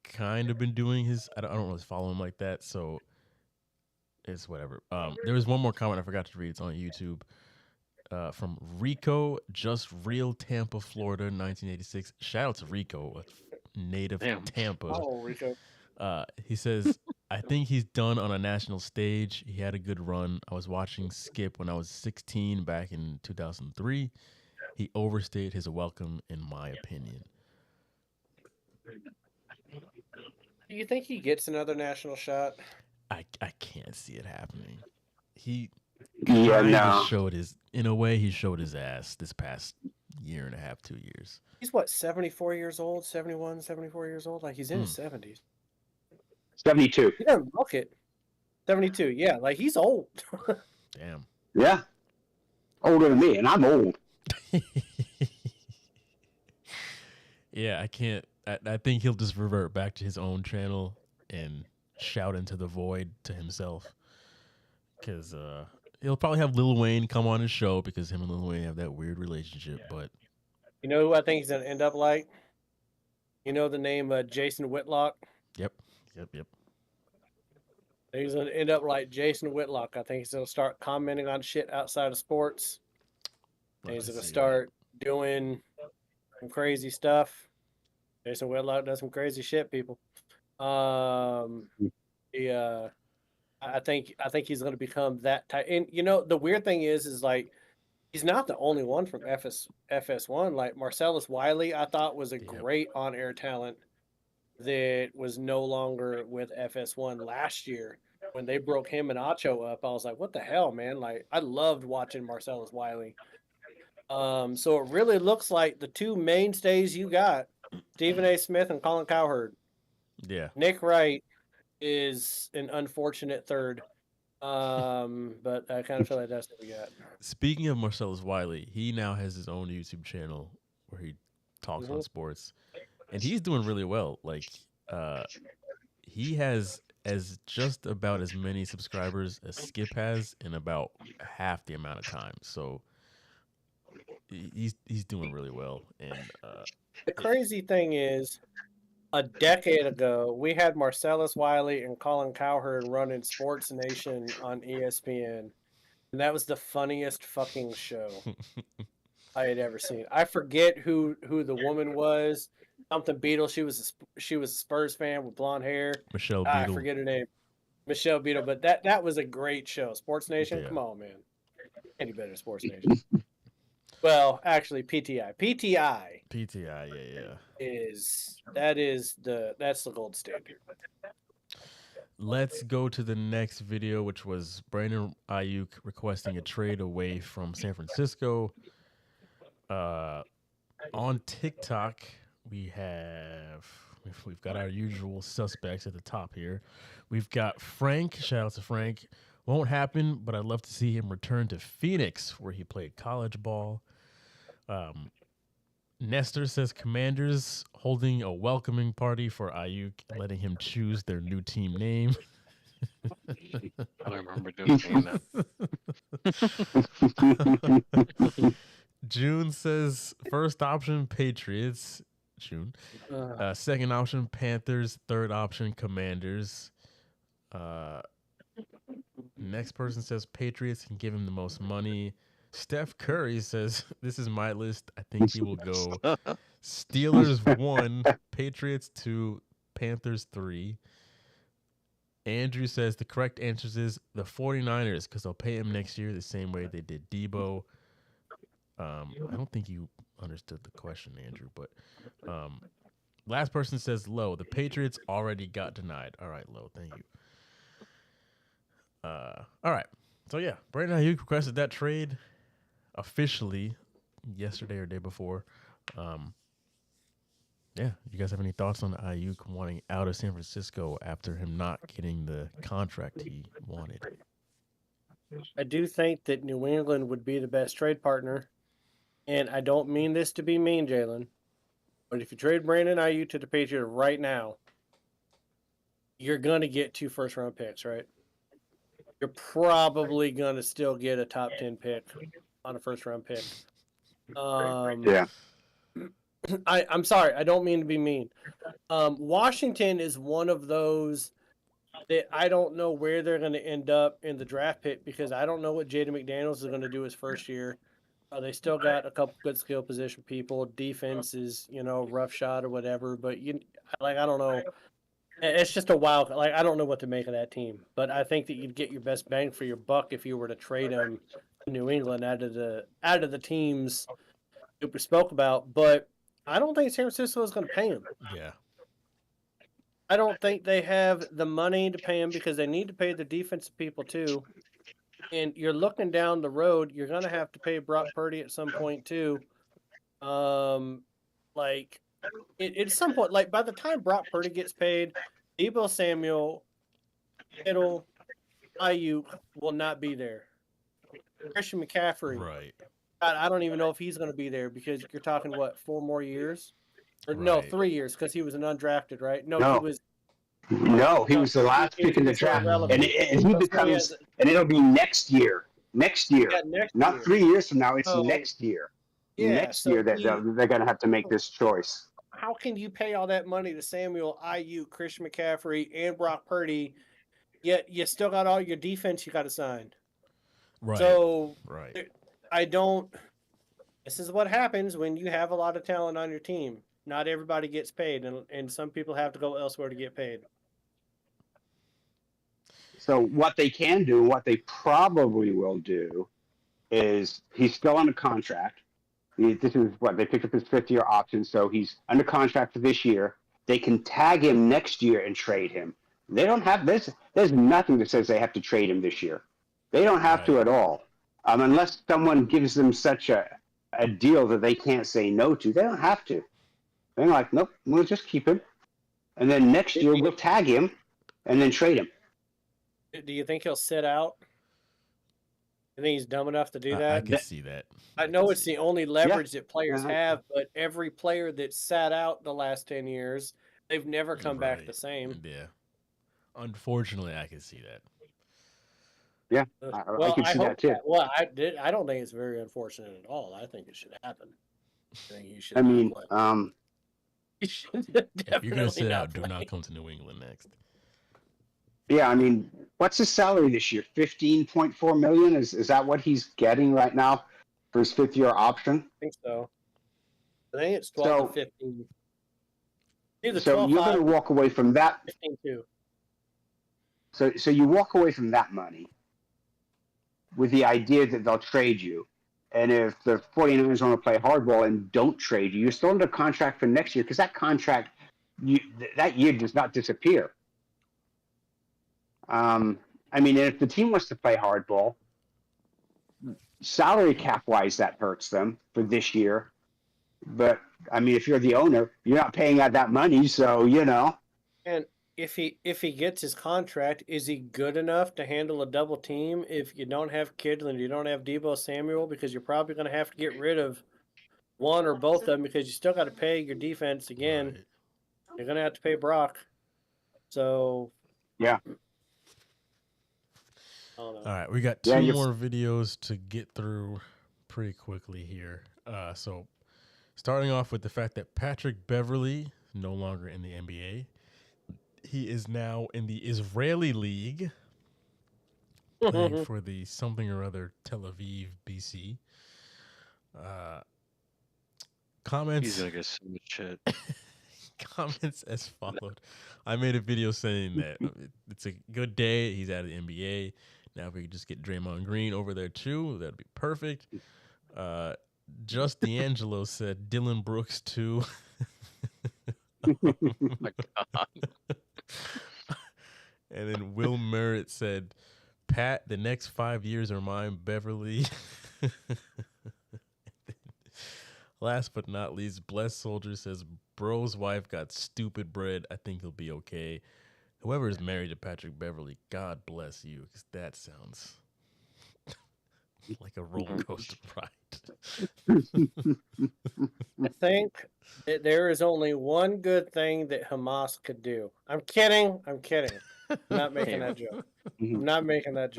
kind of been doing his. I don't really follow him like that, so it's whatever. There was one more comment I forgot to read. It's on YouTube. From Rico, just real Tampa, Florida, 1986. Shout out to Rico, a native Tampa. Oh, Rico. He says, I think he's done on a national stage. He had a good run. I was watching Skip when I was 16 back in 2003. He overstayed his welcome, in my opinion. Do you think he gets another national shot? I can't see it happening. He showed his, in a way, he showed his ass this past year and a half, 2 years. He's what, 74 years old, 71, 74 years old? Like, he's in his 70s. 72. He doesn't look it. 72, yeah. Like, he's old. Damn. Yeah. Older than me, and I'm old. Yeah, I can't. I think he'll just revert back to his own channel and shout into the void to himself. Because he'll probably have Lil Wayne come on his show because him and Lil Wayne have that weird relationship. But you know who I think he's going to end up like? You know the name Jason Whitlock? Yep. He's going to end up like Jason Whitlock. I think he's going to start commenting on shit outside of sports. And he's going to start doing some crazy stuff. Jason Whitlock does some crazy shit, people. I think he's going to become that type. And the weird thing is like he's not the only one from FS1. Like Marcellus Wiley, I thought was a great on-air talent that was no longer with FS1 last year. When they broke him and Acho up, I was like, what the hell, man? Like, I loved watching Marcellus Wiley. So it really looks like the two mainstays you got, Stephen A. Smith and Colin Cowherd. Yeah. Nick Wright is an unfortunate third. But I kind of feel like that's what we got. Speaking of Marcellus Wiley, he now has his own YouTube channel where he talks on sports. And he's doing really well. Like, he has just about as many subscribers as Skip has in about half the amount of time. So he's doing really well. And the crazy thing is, a decade ago, we had Marcellus Wiley and Colin Cowherd running Sports Nation on ESPN. And that was the funniest fucking show I had ever seen. I forget who the woman was something Beetle. She was a Spurs fan with blonde hair. Michelle I Beadle. forget her name. Michelle Beadle, but that was a great show. Sports Nation, Yeah. come on, man. Any better, Sports Nation? Well, actually, PTI. PTI, yeah. That's the gold standard. Let's go to the next video, which was Brandon Ayuk requesting a trade away from San Francisco. On TikTok, we've got our usual suspects at the top here. We've got Frank. Shout out to Frank. Won't happen, but I'd love to see him return to Phoenix, where he played college ball. Nestor says Commanders holding a welcoming party for Ayuk, letting him choose their new team name. I don't remember doing that. June says first option Patriots. June. Second option Panthers. Third option Commanders. Next person says Patriots can give him the most money. Steph Curry says, this is my list. I think he will go Steelers 1, Patriots 2, Panthers 3. Andrew says the correct answer is the 49ers because they'll pay him next year the same way they did Debo. I don't think you understood the question, Andrew, but last person says Low. The Patriots already got denied. All right, Low, thank you. All right. So, yeah, Brandon Ayuk requested that trade officially yesterday or day before. Yeah, you guys have any thoughts on Ayuk wanting out of San Francisco after him not getting the contract he wanted? I do think that New England would be the best trade partner, and I don't mean this to be mean, Jalen, but if you trade Brandon Ayuk to the Patriots right now, you're going to get 2 first-round picks, right? You're probably going to still get a top 10 pick on a first-round pick. Yeah. I'm sorry. I don't mean to be mean. Washington is one of those that I don't know where they're going to end up in the draft pick because I don't know what Jaden McDaniels is going to do his first year. They still got a couple good skill position people. Defense is, rough shot or whatever. But I don't know. It's just a wild. I don't know what to make of that team. But I think that you'd get your best bang for your buck if you were to trade him to New England out of the teams that we spoke about. But I don't think San Francisco is going to pay him. Yeah. I don't think they have the money to pay him because they need to pay the defensive people too. And you're looking down the road, you're going to have to pay Brock Purdy at some point too. At some point, by the time Brock Purdy gets paid, Deebo Samuel, Kittle, Ayuk will not be there. Christian McCaffrey. Right. I don't even know if he's going to be there because you're talking, 4 more years? Or right. No, 3 years because he was an undrafted, right? No, he was the last pick in the draft. And he becomes, and it'll be next year. Not 3 years from now, it's next year. Yeah, next year that they're going to have to make this choice. How can you pay all that money to Samuel, Ayuk, Christian McCaffrey, and Brock Purdy, yet you still got all your defense you got to sign? Right. So, right. This is what happens when you have a lot of talent on your team. Not everybody gets paid, and some people have to go elsewhere to get paid. So what they can do, what they probably will do, is he's still on a contract. This is what they picked up his 5th-year option, so he's under contract for this year. They can tag him next year and trade him. They don't have this. There's nothing that says they have to trade him this year. They don't have to at all, unless someone gives them such a deal that they can't say no to. They don't have to. They're like, nope, we'll just keep him, and then next year we'll tag him, and then trade him. Do you think he'll sit out? You think he's dumb enough to do that? I can see that. I know it's the only leverage that players have, but every player that sat out the last 10 years, they've never come back the same. Yeah. Unfortunately, I can see that. Yeah, I can see that too. Well, I don't think it's very unfortunate at all. I think it should happen. I think he should. If you're going to sit out, do not come to New England next. Yeah, what's his salary this year? $15.4 million? Is that what he's getting right now for his 5th-year option? I think so. I think it's 12 to 15. So you're going to walk away from that. 15-2. So you walk away from that money with the idea that they'll trade you. And if the 49ers want to play hardball and don't trade you, you're still under contract for next year because that contract, that year does not disappear. I mean, if the team wants to play hardball, salary cap wise, that hurts them for this year. But I mean, if you're the owner, you're not paying out that money, so you know. And if he gets his contract, is he good enough to handle a double team if you don't have Kittle and you don't have Deebo Samuel? Because you're probably going to have to get rid of one or both of them because you still got to pay your defense again. Right. You're going to have to pay Brock. So yeah. All right, we got two more videos to get through pretty quickly here. So starting off with the fact that Patrick Beverley, no longer in the NBA, he is now in the Israeli League, playing for the something or other Tel Aviv, BC. Comments. He's gonna get so much shit. Comments as followed. I made a video saying that it's a good day. He's out of the NBA. Now if we could just get Draymond Green over there too, that'd be perfect. Just D'Angelo said Dylan Brooks too. Oh my God. And then Will Merritt said, Pat, the next 5 years are mine, Beverly. Last but not least, Blessed Soldier says, bro's wife got stupid bread. I think he'll be okay. Whoever is married to Patrick Beverley, God bless you, because that sounds like a roller coaster ride. I think that there is only one good thing that Hamas could do. I'm kidding. I'm not making that joke. I'm not making that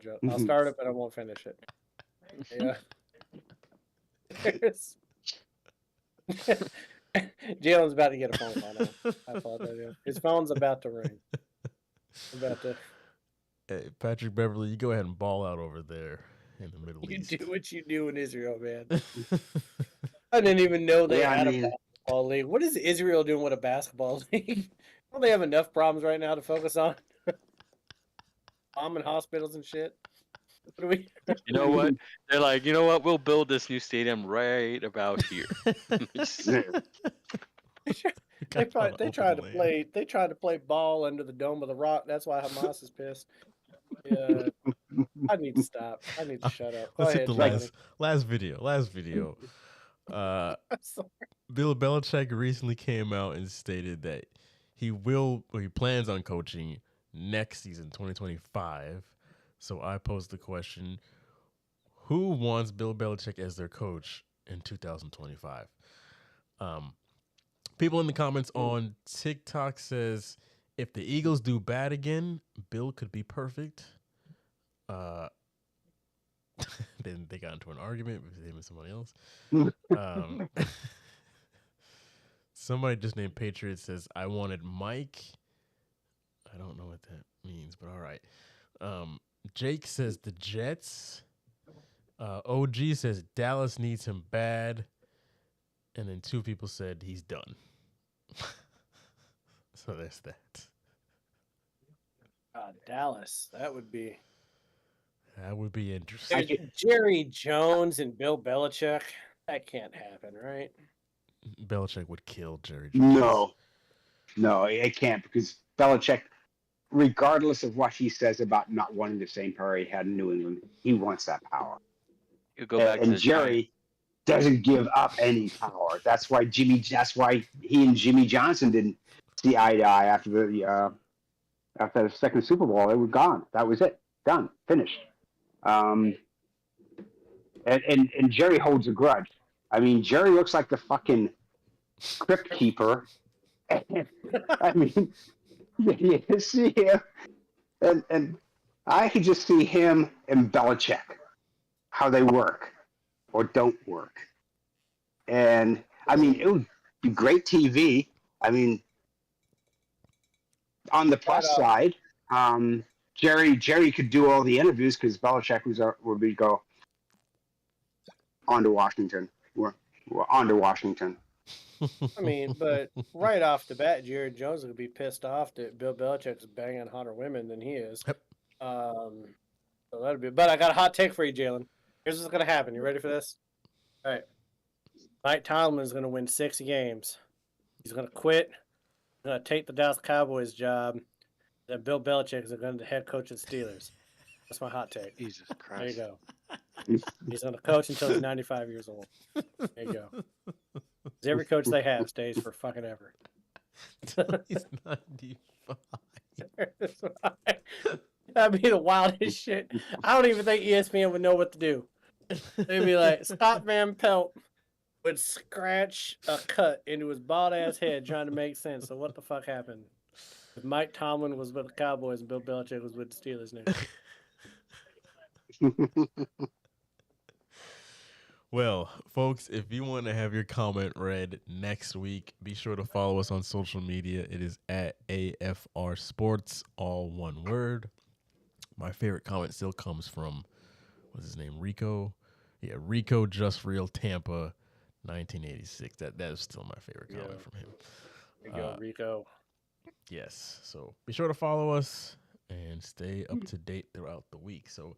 joke. I'll start it, but I won't finish it. Yeah. Jalen's about to get a phone call now. I apologize. His phone's about to ring. Hey, Patrick Beverley, you go ahead and ball out over there in the Middle East. You do what you do in Israel, man. I didn't even know they had a basketball league. What is Israel doing with a basketball league? Don't they have enough problems right now to focus on? Bombing hospitals and shit. What do we? You know what? They're like, you know what? We'll build this new stadium right about here. They tried to play ball under the Dome of the Rock. That's why Hamas is pissed. Yeah, I need to stop. I need to shut up. Let's hit the last video. Bill Belichick recently came out and stated that he plans on coaching next season, 2025. So I posed the question, who wants Bill Belichick as their coach in 2025? People in the comments on TikTok says, if the Eagles do bad again, Bill could be perfect. Then they got into an argument with him and somebody else. Somebody just named Patriot says, I wanted Mike. I don't know what that means, but all right. Jake says the Jets. OG says Dallas needs him bad. And then two people said he's done. So there's that. Dallas. That would be interesting. Jerry Jones and Bill Belichick. That can't happen, right? Belichick would kill Jerry Jones. No, it can't, because Belichick, regardless of what he says about not wanting the same power he had in New England, he wants that power. You go back and Jerry doesn't give up any power. That's why he and Jimmy Johnson didn't see eye to eye after the second Super Bowl. They were gone. That was it. Done. Finished. And Jerry holds a grudge. I mean, Jerry looks like the fucking crypt keeper. I mean, you see him, and I could just see him and Belichick, how they work or don't work. And I mean, it would be great TV. I mean, on the plus side, Jerry could do all the interviews because Belichick would go on to Washington. We're on to Washington. I mean, but right off the bat, Jared Jones would be pissed off that Bill Belichick's banging hotter women than he is. Yep. So that'd be. But I got a hot take for you, Jalen. Here's what's gonna happen. You ready for this? All right. Mike Tomlin's gonna win 6 games. He's gonna quit. He's gonna take the Dallas Cowboys job. Then Bill Belichick is going to be the head coach of the Steelers. That's my hot take. Jesus Christ. There you go. He's going to coach until he's 95 years old. There you go. 'Cause every coach they have stays for fucking ever. He's 95. That'd be the wildest shit. I don't even think ESPN would know what to do. They'd be like, Scott Van Pelt would scratch a cut into his bald ass head trying to make sense of what the fuck happened. If Mike Tomlin was with the Cowboys and Bill Belichick was with the Steelers next year. Well, folks, if you want to have your comment read next week, be sure to follow us on social media. It is at AFR Sports, all one word. My favorite comment still comes from, what's his name, Rico? Yeah, Rico Just Real Tampa, 1986. That is still my favorite comment from him. There you go, Rico. Yes, so be sure to follow us and stay up to date throughout the week. So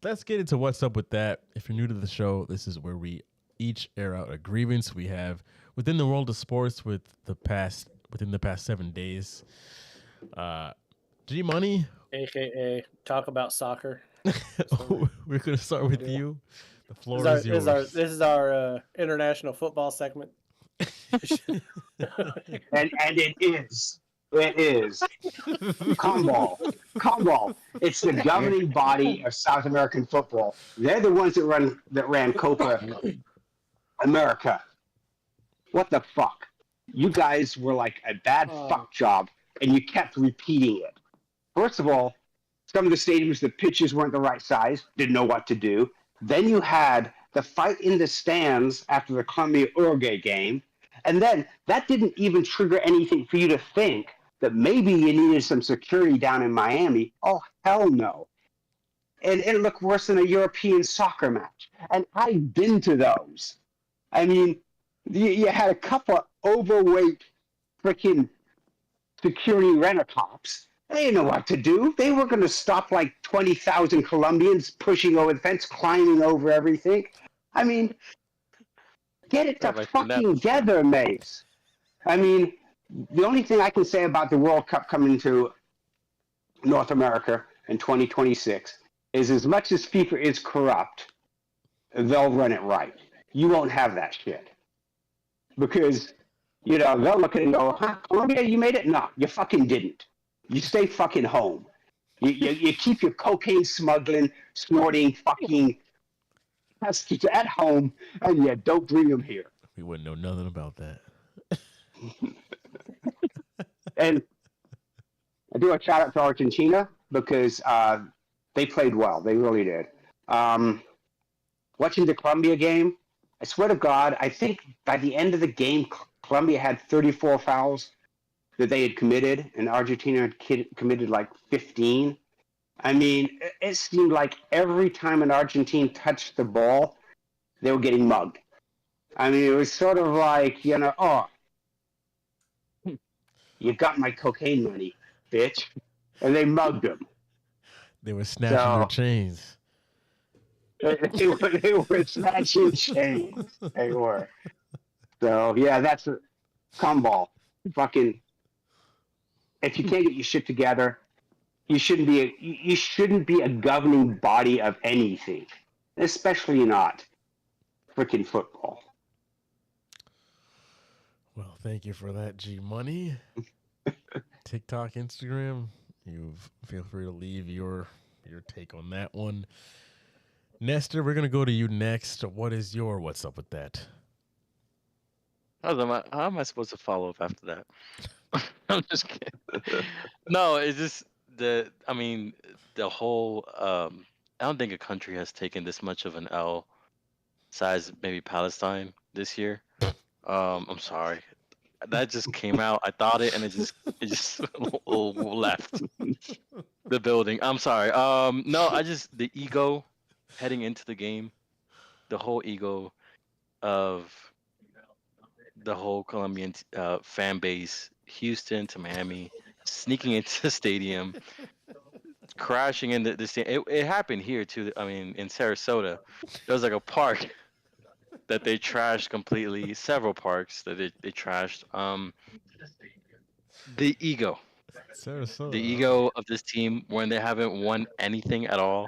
let's get into what's up with that. If you're new to the show, this is where we each air out a grievance we have within the world of sports within the past 7 days. G Money, AKA talk about soccer. We're gonna start with you. The floor is yours. This is our international football segment. and it is. It is. CONMEBOL. It's the governing body of South American football. They're the ones that ran Copa America. What the fuck? You guys were like a bad fuck job, and you kept repeating it. First of all, some of the stadiums, the pitches weren't the right size, didn't know what to do. Then you had the fight in the stands after the Colombia-Uruguay game, and then that didn't even trigger anything for you to think that maybe you needed some security down in Miami. Oh, hell no. And it looked worse than a European soccer match. And I've been to those. I mean, you had a couple of overweight freaking security rent-a-cops. They didn't know what to do. They were going to stop like 20,000 Colombians pushing over the fence, climbing over everything. I mean, get it together, mates. I mean, the only thing I can say about the World Cup coming to North America in 2026 is as much as FIFA is corrupt, they'll run it right. You won't have that shit. Because, they'll look at it and go, Colombia, you made it? No, you fucking didn't. You stay fucking home. You keep your cocaine smuggling, snorting fucking pests at home, and you don't bring them here. We wouldn't know nothing about that. And I do a shout out to Argentina because they played well. They really did. Watching the Colombia game, I swear to God, I think by the end of the game, Colombia had 34 fouls that they had committed, and Argentina had committed like 15. I mean, it seemed like every time an Argentine touched the ball, they were getting mugged. I mean, it was sort of like, you got my cocaine money, bitch. And they mugged him. They were snatching your chains. They were snatching chains. They were. So, yeah, that's a CONMEBOL. Fucking, if you can't get your shit together, you shouldn't be a governing body of anything, especially not freaking football. Well, thank you for that, G Money. TikTok, Instagram, you feel free to leave your take on that one. Nestor, we're gonna go to you next. What is your what's up with that? How am I supposed to follow up after that? I'm just kidding. No, it's just the whole. I don't think a country has taken this much of an L, size maybe Palestine this year. I'm sorry. That just came out. I thought it, and it just left the building. I'm sorry. No, the ego heading into the game, the whole ego of the whole Colombian fan base, Houston to Miami, sneaking into the stadium, crashing into the stadium. It happened here too. I mean, in Sarasota, there was like a park that they trashed completely. Several parks that they trashed. The ego. Sarasota. The ego of this team when they haven't won anything at all.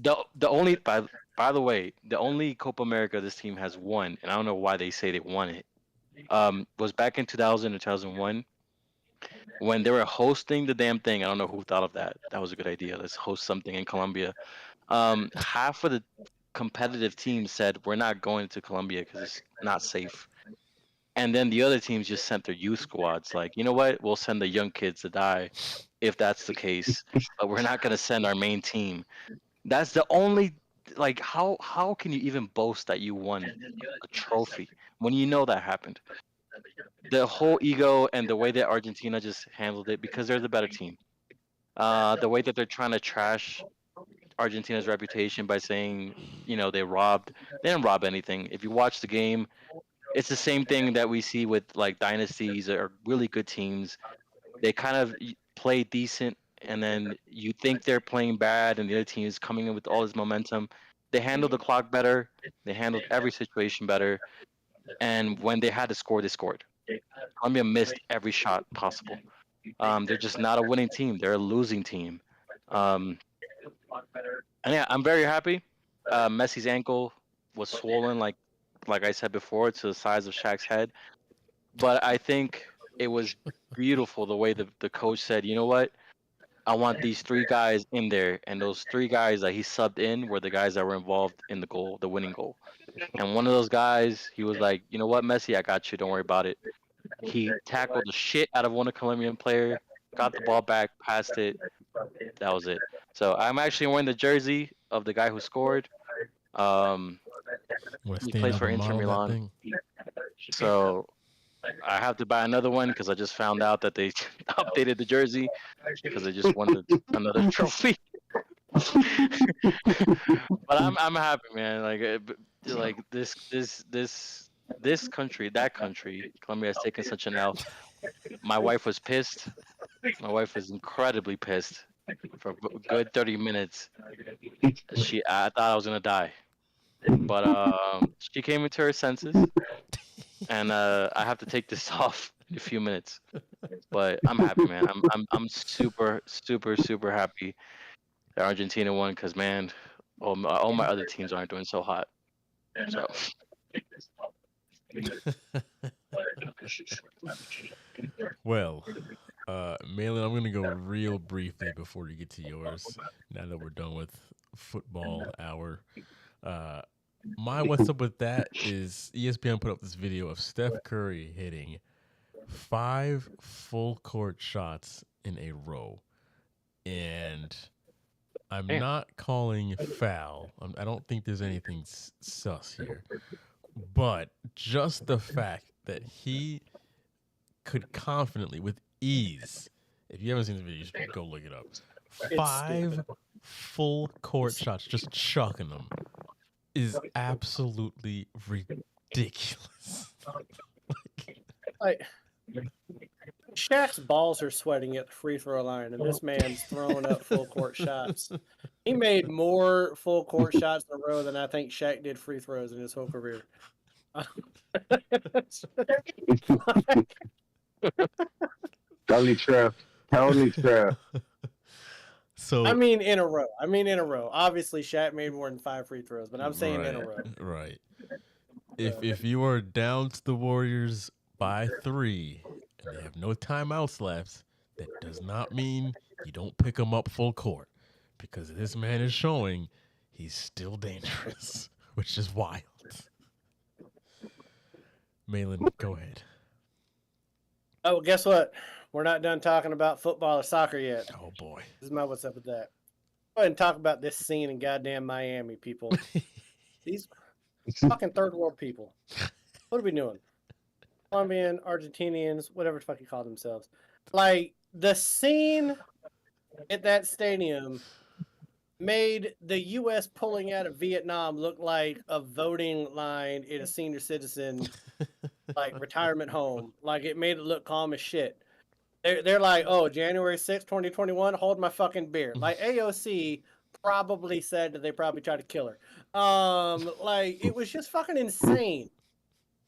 The only by the way, the only Copa America this team has won, and I don't know why they say they won it, was back in 2000 or 2001 when they were hosting the damn thing. I don't know who thought of that. That was a good idea. Let's host something in Colombia. Half of the competitive teams said we're not going to Colombia because it's not safe. And then the other teams just sent their youth squads. Like, you know what? We'll send the young kids to die if that's the case. But we're not going to send our main team. That's the only, like, how can you even boast that you won a trophy when you know that happened? The whole ego and the way that Argentina just handled it, because they're the better team. The way that they're trying to trash Argentina's reputation by saying, you know, they didn't rob anything. If you watch the game, it's the same thing that we see with like dynasties or really good teams. They kind of play decent, and then you think they're playing bad, and the other team is coming in with all this momentum. They handled the clock better. They handled every situation better. And when they had to score, they scored. Colombia missed every shot possible. They're just not a winning team. They're a losing team. And yeah, I'm very happy. Messi's ankle was swollen, like I said before, to the size of Shaq's head. But I think it was beautiful the way the coach said, you know what? I want these 3 guys in there. And those 3 guys that he subbed in were the guys that were involved in the goal, the winning goal. And one of those guys, he was like, you know what, Messi, I got you. Don't worry about it. He tackled the shit out of one Colombian player, got the ball back, passed it. That was it. So I'm actually wearing the jersey of the guy who scored. He plays for Inter Milan. So I have to buy another one because I just found out that they updated the jersey because they just won another trophy. But I'm happy, man. Like this country, that country, Colombia has taken such an L. My wife was pissed. My wife was incredibly pissed for a good 30 minutes. I thought I was gonna die, but she came into her senses, and I have to take this off in a few minutes. But I'm happy, man. I'm super happy that Argentina won because, man, all my other teams aren't doing so hot. So. Well, Malin, I'm gonna go real briefly before you get to yours. Now that we're done with football hour, my what's up with that is ESPN put up this video of Steph Curry hitting 5 full court shots in a row, and I'm not calling foul. I don't think there's anything sus here, but just the fact that he could confidently, with ease, if you haven't seen the video, you should go look it up. 5 full court shots, just chucking them, is absolutely ridiculous. Shaq's balls are sweating at the free throw line, and this man's throwing up full court shots. He made more full court shots in a row than I think Shaq did free throws in his whole career. Totally true. Totally true. So I mean, in a row. Obviously, Shaq made more than 5 free throws, but I'm saying in a row. Right. If you are down to the Warriors by 3 and they have no timeouts left, that does not mean you don't pick them up full court, because this man is showing he's still dangerous, which is wild. Malin, go ahead. Oh, guess what? We're not done talking about football or soccer yet. Oh, boy. This is my what's up with that. Go ahead and talk about this scene in goddamn Miami, people. These fucking third world people. What are we doing? Colombian, Argentinians, whatever the fuck you call themselves. Like, the scene at that stadium made the U.S. pulling out of Vietnam look like a voting line in a senior citizen like retirement home. Like it made it look calm as shit. They're like, oh, January 6th, 2021, hold my fucking beer. Like AOC probably said that they probably tried to kill her. Like it was just fucking insane.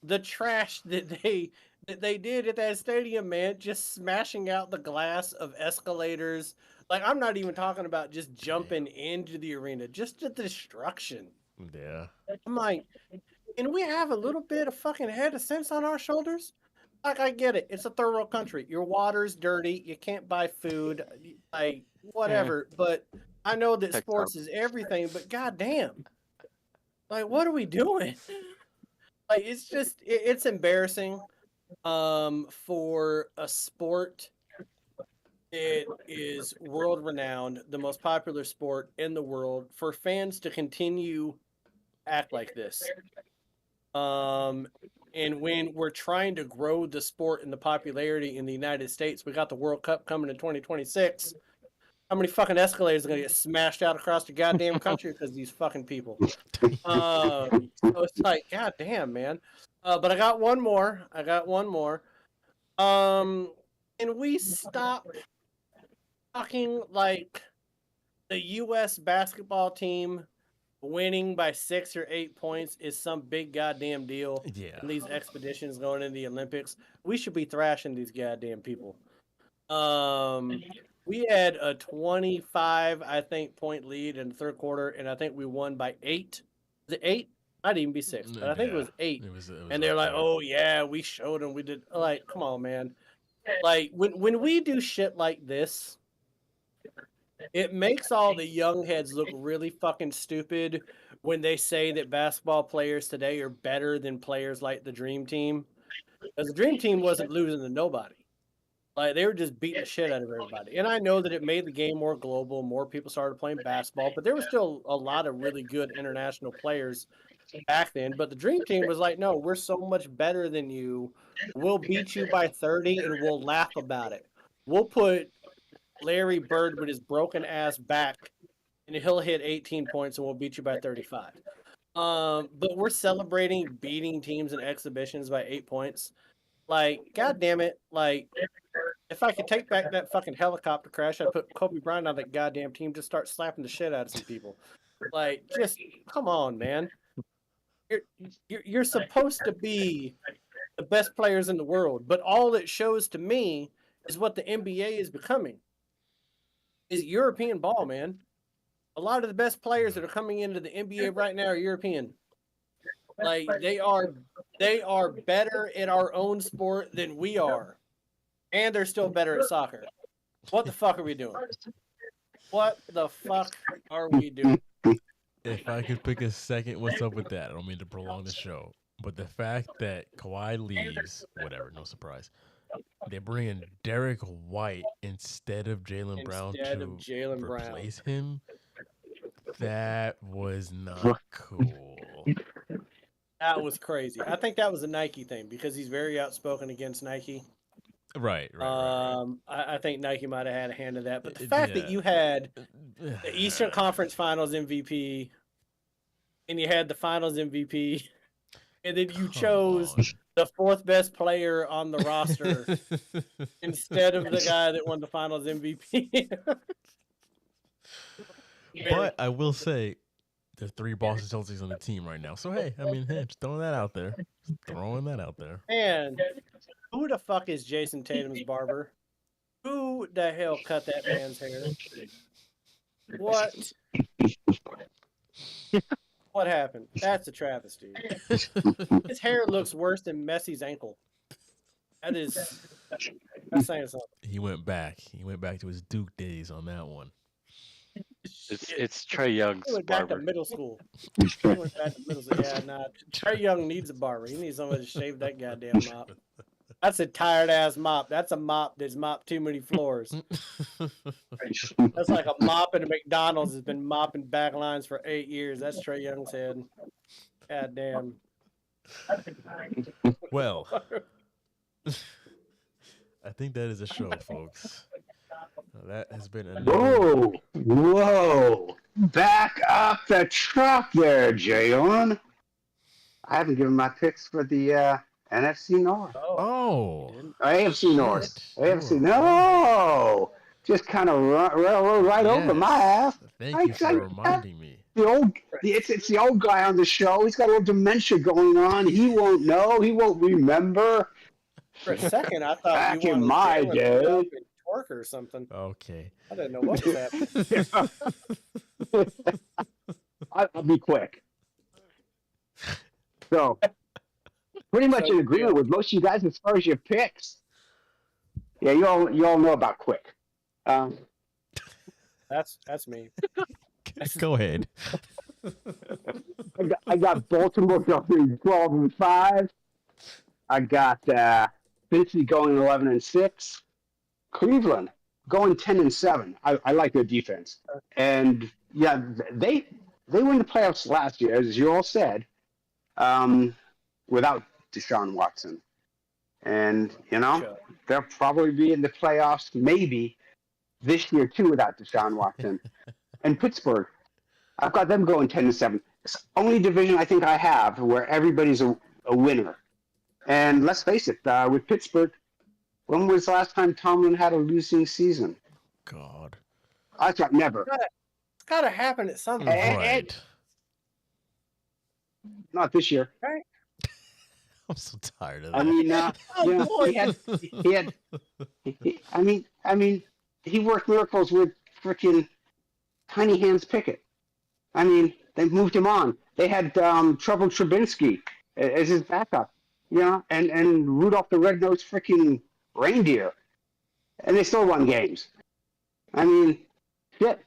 The trash that they did at that stadium, man, just smashing out the glass of escalators. Like I'm not even talking about just jumping into the arena, just the destruction. Yeah. I'm like, can we have a little bit of fucking head of sense on our shoulders? Like, I get it. It's a third world country. Your water's dirty. You can't buy food. Like, whatever. But I know that sports is everything, but goddamn. Like, what are we doing? Like, it's just, it's embarrassing for a sport that is world renowned, the most popular sport in the world, for fans to continue to act like this. And when we're trying to grow the sport and the popularity in the United States, we got the World Cup coming in 2026. How many fucking escalators are going to get smashed out across the goddamn country because of these fucking people? So it's like, goddamn, man. But I got one more. Can we stop talking like the U.S. basketball team winning by 6 or 8 points is some big goddamn deal? Yeah. In these expeditions going into the Olympics, we should be thrashing these goddamn people. We had a 25, I think, point lead in the third quarter, and I think we won by 8. Was it 8? Might even be 6, but I think it was 8. It was and they're like, "Oh yeah, we showed them. We did." Like, come on, man. Like when we do shit like this, it makes all the young heads look really fucking stupid when they say that basketball players today are better than players like the Dream Team. Because the Dream Team wasn't losing to nobody. Like, they were just beating the shit out of everybody. And I know that it made the game more global, more people started playing basketball, but there was still a lot of really good international players back then. But the Dream Team was like, no, we're so much better than you. We'll beat you by 30 and we'll laugh about it. We'll put Larry Bird with his broken ass back and he'll hit 18 points and we'll beat you by 35. But we're celebrating beating teams in exhibitions by 8 points. Like, God damn it. Like, if I could take back that fucking helicopter crash, I'd put Kobe Bryant on that goddamn team, just start slapping the shit out of some people. Like, just come on, man. You're supposed to be the best players in the world, but all it shows to me is what the NBA is becoming. Is European ball, man. A lot of the best players that are coming into the NBA right now are European. Like, they are better in our own sport than we are. And they're still better at soccer. What the fuck are we doing? What the fuck are we doing? If I could pick a second, what's up with that? I don't mean to prolong the show, but the fact that Kawhi leaves, whatever, no surprise. They bring in Derek White instead of Jaylen Brown to replace him. That was not cool. That was crazy. I think that was a Nike thing because he's very outspoken against Nike. Right. I think Nike might have had a hand in that. But the fact that you had the Eastern Conference Finals MVP and you had the Finals MVP and then you chose the fourth best player on the roster instead of the guy that won the Finals MVP. But I will say, there's 3 Boston Celtics on the team right now. So, hey, just throwing that out there. And who the fuck is Jason Tatum's barber? Who the hell cut that man's hair? What? What happened? That's a travesty. His hair looks worse than Messi's ankle. That's saying something. He went back to his Duke days on that one. It's Trae Young's he went barber. Back to middle school. Yeah, nah. Trae Young needs a barber. He needs somebody to shave that goddamn mop. That's a tired ass mop. That's a mop that's mopped too many floors. That's like a mop at a McDonald's has been mopping back lines for 8 years. That's Trae Young's head. God damn. Well, I think that is a show, folks. That has been another... Whoa! Back up the truck there, Jalen. I haven't given my picks for the NFC North. Oh. AFC North. Shit. AFC. No. Just kind of rolled right over my ass. Thank you for reminding me. It's the old guy on the show. He's got a little dementia going on. He won't know. He won't remember. For a second, I thought Back you in wanted my Jalen to day. go up and twerk or something. Okay. I didn't know what was happening. I'll be quick. So, pretty much in agreement with most of you guys as far as your picks. Yeah, you all know about quick. That's me. Go ahead. I got Baltimore going 12-5. I got Cincy going 11-6. Cleveland going 10-7. I like their defense, and yeah, they won the playoffs last year, as you all said, without Deshaun Watson, and they'll probably be in the playoffs maybe this year too without Deshaun Watson. And Pittsburgh, I've got them going 10-7. It's the only division I think I have where everybody's a winner. And let's face it, with Pittsburgh, when was the last time Tomlin had a losing season? God. I thought never. It's got to happen at some point. Right. Not this year. Right. I'm so tired of that. I mean, he worked miracles with freaking Tiny Hands Pickett. I mean, they moved him on. They had Trevor Trubinsky as his backup, and Rudolph the Red-Nosed freaking reindeer. And they still won games. I mean, shit.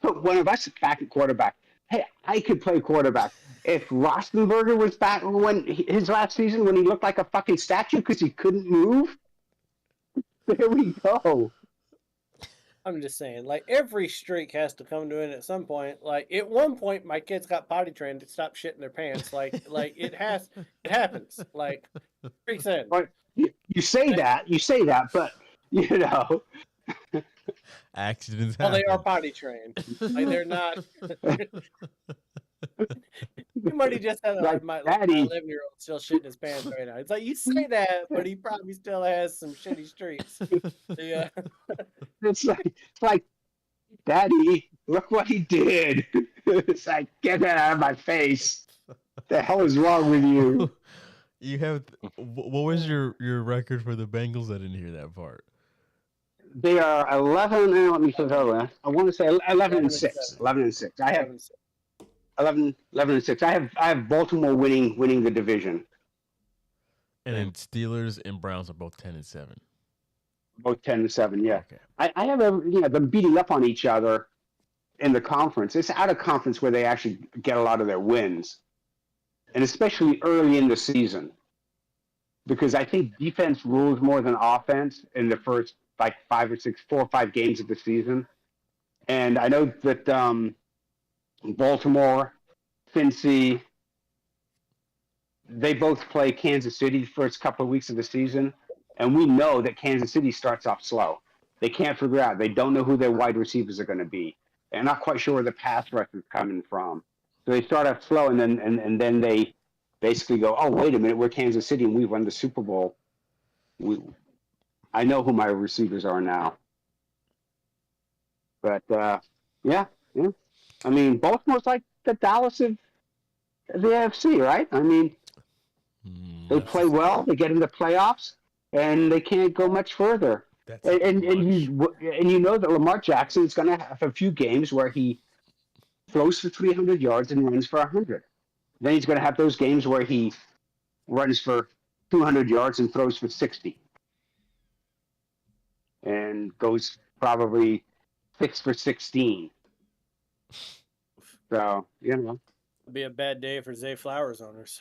Put one of us back at quarterback. Hey, I could play quarterback. If Roethlisberger was back when his last season when he looked like a fucking statue because he couldn't move, there we go. I'm just saying, like, every streak has to come to an end at some point. Like, at one point, my kids got potty trained to stop shitting their pants. Like it happens. Like, streaks end. But you say that, but accidents happen. Well, they are potty trained. Like, they're not. Somebody just had my 11-year-old still shitting his pants right now. It's like, you say that, but he probably still has some shitty streaks. Yeah. It's like, Daddy, look what he did. It's like, get that out of my face. The hell is wrong with you? You have what was your record for the Bengals? I didn't hear that part. They are 11. Let me say that. I want to say 11-6. 11-6. I have 11-6. I have Baltimore winning the division. And then Steelers and Browns are both 10-7. Both 10-7. Yeah. Okay. I have them beating up on each other in the conference. It's out of conference where they actually get a lot of their wins, and especially early in the season, because I think defense rules more than offense in the first 4 or 5 games of the season. And I know that Baltimore, Cincy, they both play Kansas City the first couple of weeks of the season, and we know that Kansas City starts off slow. They can't figure out. They don't know who their wide receivers are going to be. They're not quite sure where the pass rush is coming from. So they start off slow, and then they basically go, oh, wait a minute, we're Kansas City, and we won the Super Bowl. I know who my receivers are now. But, yeah. I mean, Baltimore's like the Dallas of the AFC, right? I mean, they play well, they get in the playoffs, and they can't go much further. And you know that Lamar Jackson is going to have a few games where he throws for 300 yards and runs for 100. Then he's going to have those games where he runs for 200 yards and throws for 60. And goes probably 6 for 16. So, It'd be a bad day for Zay Flowers owners.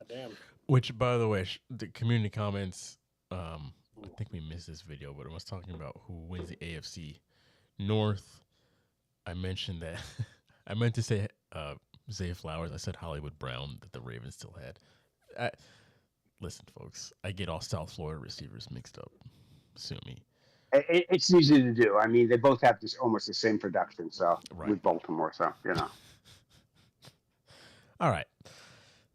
Damn. Which, by the way, the community comments, I think we missed this video, but it was talking about who wins the AFC North. I mentioned that. I meant to say Zay Flowers. I said Hollywood Brown that the Ravens still had. Listen, folks, I get all South Florida receivers mixed up. Sue me. It's easy to do. I mean, they both have almost the same production, so with Baltimore, so All right.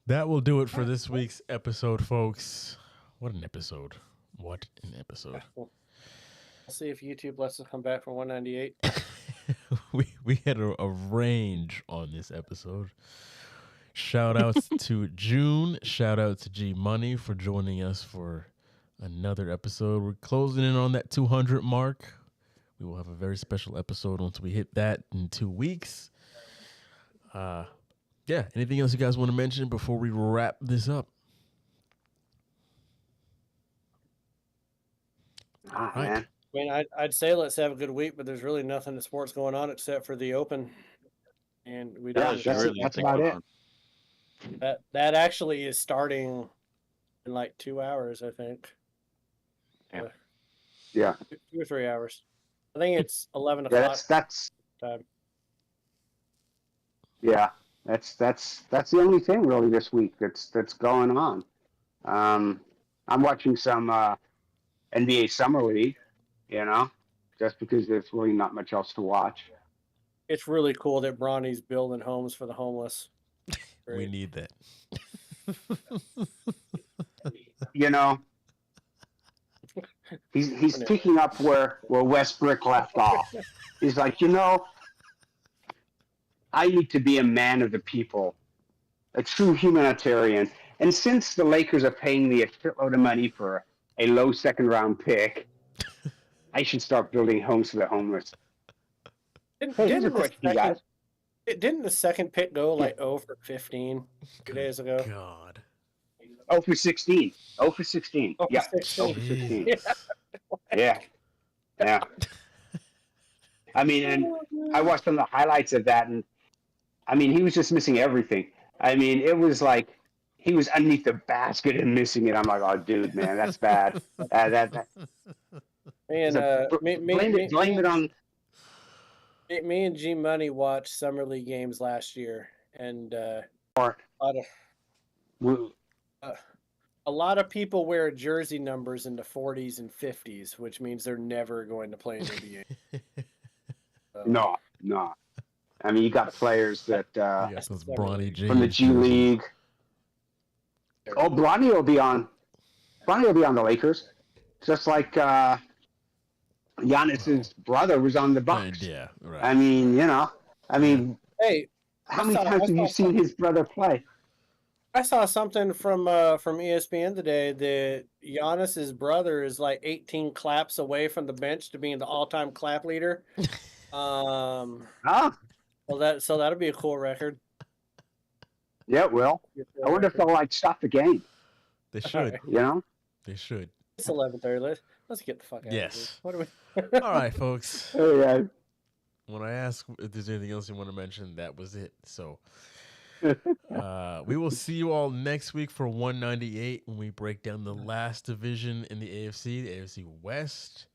That will do it for this week's episode, folks. What an episode. What an episode. We'll see if YouTube lets us come back from 198. we had a range on this episode. Shout outs to June. Shout out to G Money for joining us for another episode. We're closing in on that 200 mark. We will have a very special episode once we hit that in 2 weeks. Yeah, anything else you guys want to mention before we wrap this up? Right. I mean, I'd say let's have a good week, but there's really nothing in sports going on except for the Open, and we don't. That's about it. That actually is starting in like 2 hours, I think. Yeah. 2 or 3 hours. I think it's 11 o'clock. That's time. Yeah, that's the only thing really this week that's going on. I'm watching some NBA Summer League, just because there's really not much else to watch. It's really cool that Bronny's building homes for the homeless. We need that. He's picking up where Westbrook left off. He's like, I need to be a man of the people, a true humanitarian. And since the Lakers are paying me a shitload of money for a low second-round pick, I should start building homes for the homeless. Here's a question, you guys. Didn't the second pick go like 0 for 15 2 days ago? God. 0 for 16. 0 for 16. Yeah. 0 for 16. Yeah. I mean, and I watched some of the highlights of that, and I mean, he was just missing everything. I mean, it was like he was underneath the basket and missing it. I'm like, oh, dude, man, that's bad. And blame it on. Me and G Money watched Summer League games last year, and a lot of people wear jersey numbers in the 40s and 50s, which means they're never going to play in the NBA. No. I mean, you got players that those Bronny James from the G League. Oh, Bronny will be on the Lakers, just like Giannis's brother was on the Bucks. Yeah, right. I mean, hey, how many times have you seen his brother play? I saw something from ESPN today that Giannis's brother is like 18 claps away from the bench to being the all-time clap leader. Well, that'll be a cool record. Yeah, it will. I wonder if they'll stop the game. They should. They should. It's 11:30. Let's get the fuck out yes. of here. All right, folks. Oh, yeah. When I asked if there's anything else you want to mention, that was it. So we will see you all next week for 198 when we break down the last division in the AFC West.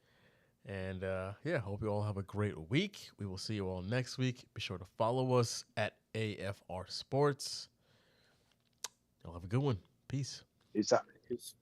And hope you all have a great week. We will see you all next week. Be sure to follow us at AFR Sports. Y'all have a good one. Peace. Peace out. Peace.